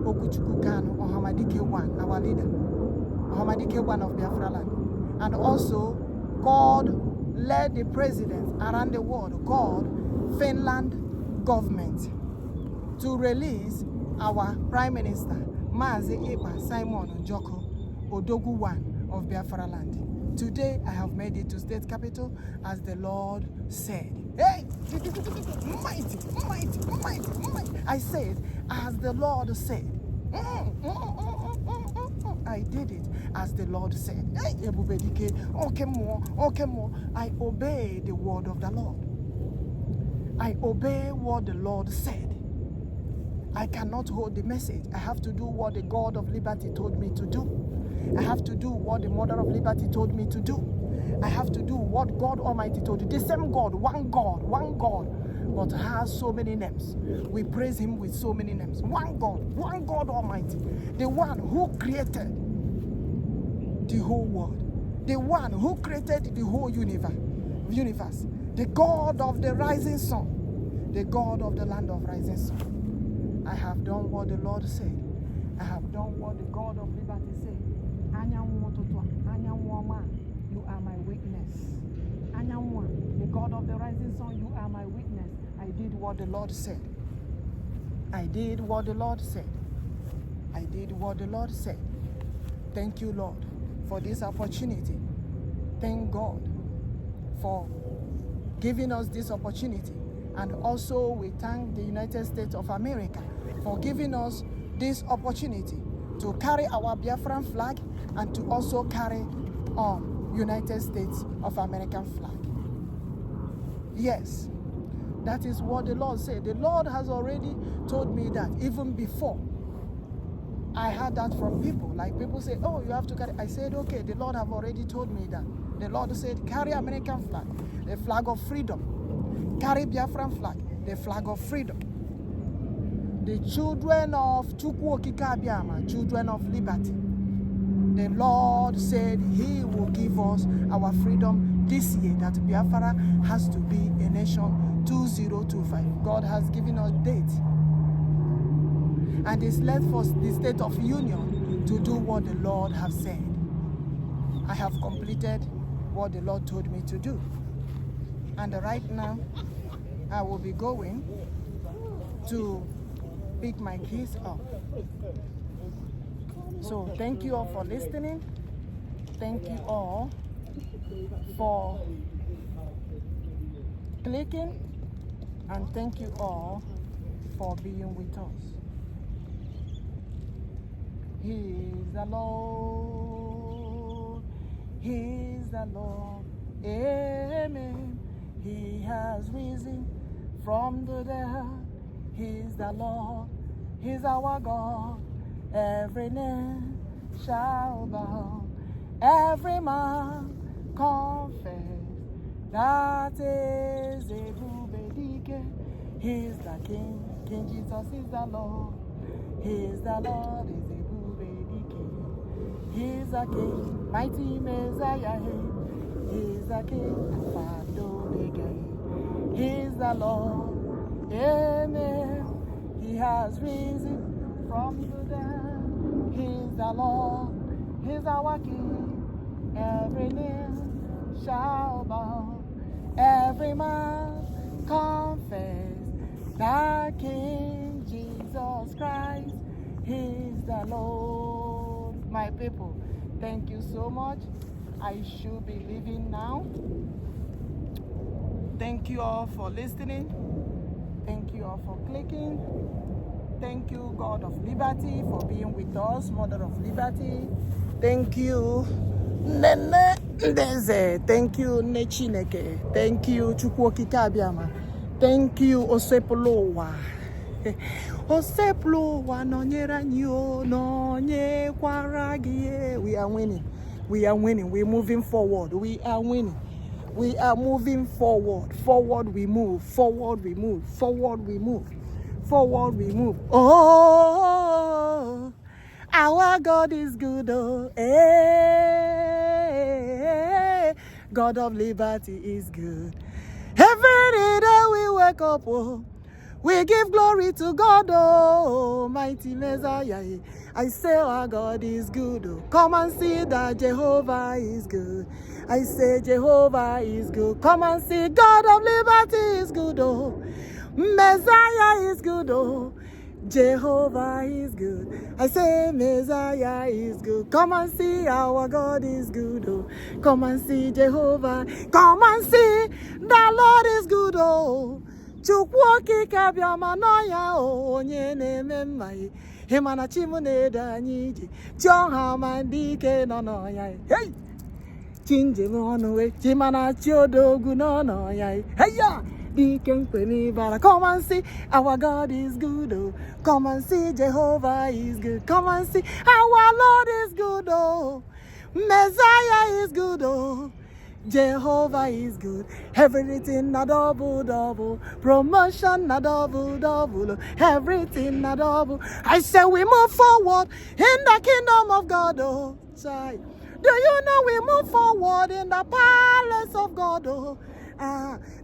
Speaker 1: Okwuchukwu, Kanu, Ohamadike one, our leader, Ohamadike one of Biafra land. And also, God led the presidents around the world, called Finland government, to release our Prime Minister, Mazi, Ekpa, Njoku, Odogwu one of Biafra land. Today, I have made it to state capital as the Lord said. Hey! Mighty, mighty, mighty, mighty. I said, as the Lord said. I did it as the Lord said. Hey, ebubedike, okay more. I obey the word of the Lord. I obey what the Lord said. I cannot hold the message. I have to do what the God of liberty told me to do. I have to do what the Mother of Liberty told me to do. I have to do what God Almighty told you. The same God, one God, but has so many names. We praise him with so many names. One God Almighty. The one who created the whole world. The one who created the whole universe. The God of the rising sun. The God of the land of rising sun. I have done what the Lord said. I have done what the God of liberty said. You are my witness. The God of the rising sun, you are my witness. I did what the Lord said. I did what the Lord said. I did what the Lord said. Thank you, Lord, for this opportunity. Thank God for giving us this opportunity. And also we thank the United States of America for giving us this opportunity to carry our Biafran flag and to also carry United States of American flag. Yes, that is what the Lord said. The Lord has already told me that even before. I heard that from people. Like people say, oh, you have to carry. I said, okay, the Lord have already told me that. The Lord said, carry American flag, the flag of freedom. Carry Biafran flag, the flag of freedom. The children of Chukwuokikeabiama, children of liberty. The Lord said he will give us our freedom this year, that Biafra has to be a nation 2025. God has given us date. And it's left for the State of Union to do what the Lord has said. I have completed what the Lord told me to do. And right now, I will be going to pick my kids up. So thank you all for listening. Thank you all for clicking. And thank you all for being with us. He is the Lord. He is the Lord. Amen. He has risen from the dead. He is the Lord. He is our God. Every knee shall bow. Every man confess that is ebubedike. He is the King. King Jesus is the Lord. He is the Lord. Is ebubedike. He is the King. Mighty Messiah. He is the King. He is the Lord. Amen. He has risen from the dead. He is the Lord. He is our King. Every knee shall bow. Every man confess that King Jesus Christ is the Lord. My people, thank you so much. I should be leaving now. Thank you all for listening. Thank you all for clicking. Thank you, God of Liberty, for being with us, Mother of Liberty. Thank you, Nene Ndeze. Thank you, Nechineke. Thank you, Chukwuokikeabiama. Thank you, Osepolowa. Osepolowa nonyera nyo nonye kwaragie. We are winning. We are winning. We're moving forward. We are winning. We are moving forward. Forward we move. Forward we move. Forward we move. Forward we move. Oh, our God is good. Oh, eh, God of liberty is good. Every day we wake up, oh, we give glory to God, oh, mighty Messiah. I say our God is good. Oh. Come and see that Jehovah is good. I say Jehovah is good. Come and see God of liberty is good. Oh, Messiah is good. Oh, Jehovah is good. I say Messiah is good. Come and see our God is good. Oh, come and see Jehovah. Come and see the Lord is good. Oh, Chukwuokikeabiama noya oh onye na-eme mma. Himana chimuneda niji. Ohamadike no no yai. Hey! Chinje no way. Chimana Odogwu no no yai. Hey ya! Come and see, our God is good. Oh. Come and see, Jehovah is good. Come and see, our Lord is good. Oh. Messiah is good. Oh. Jehovah is good. Everything a double double. Promotion a double double. Everything a double. I say we move forward in the kingdom of God. Oh, child. Do you know we move forward in the palace of God? Oh.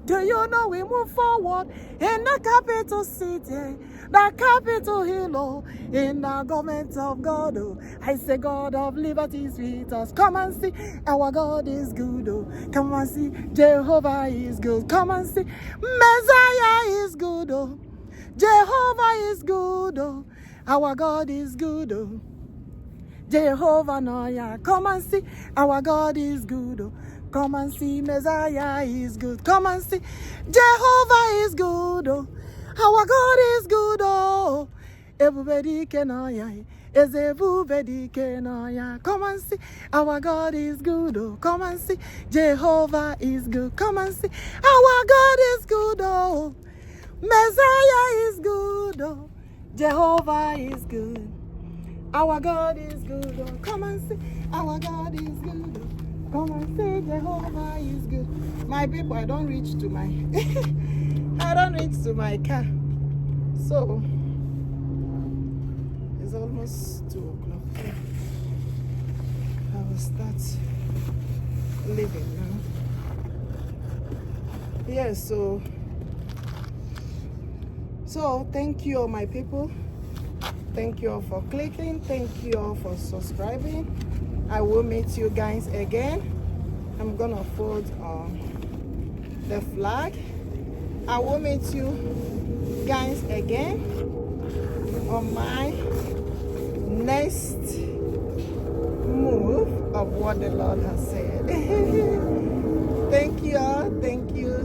Speaker 1: Do you know we move forward in the capital city, the capital hill, oh, in the government of God? Oh. I say God of liberty is with us. Come and see, our God is good. Oh. Come and see, Jehovah is good. Come and see, Messiah is good. Oh. Jehovah is good. Oh. Our God is good. Oh. Jehovah no ya. Come and see, our God is good. Oh. Come and see, Messiah is good. Come and see, Jehovah is good. Oh. Our God is good. Oh, ebubedike no ya. Is ebubedike no ya. Come and see, our God is good. Oh. Come and see, Jehovah is good. Come and see, our God is good. Oh. Messiah is good. Oh. Jehovah is good. Our God is good. Oh. Come and see, our God is good. Oh. Come and say Jehovah is good. My people, I don't reach to my I don't reach to my car. So it's almost 2 o'clock. I will start leaving now. Yes, so thank you all my people. Thank you all for clicking. Thank you all for subscribing. I will meet you guys again. I'm gonna fold the flag. I will meet you guys again on my next move of what the Lord has said. Thank you all. Thank you.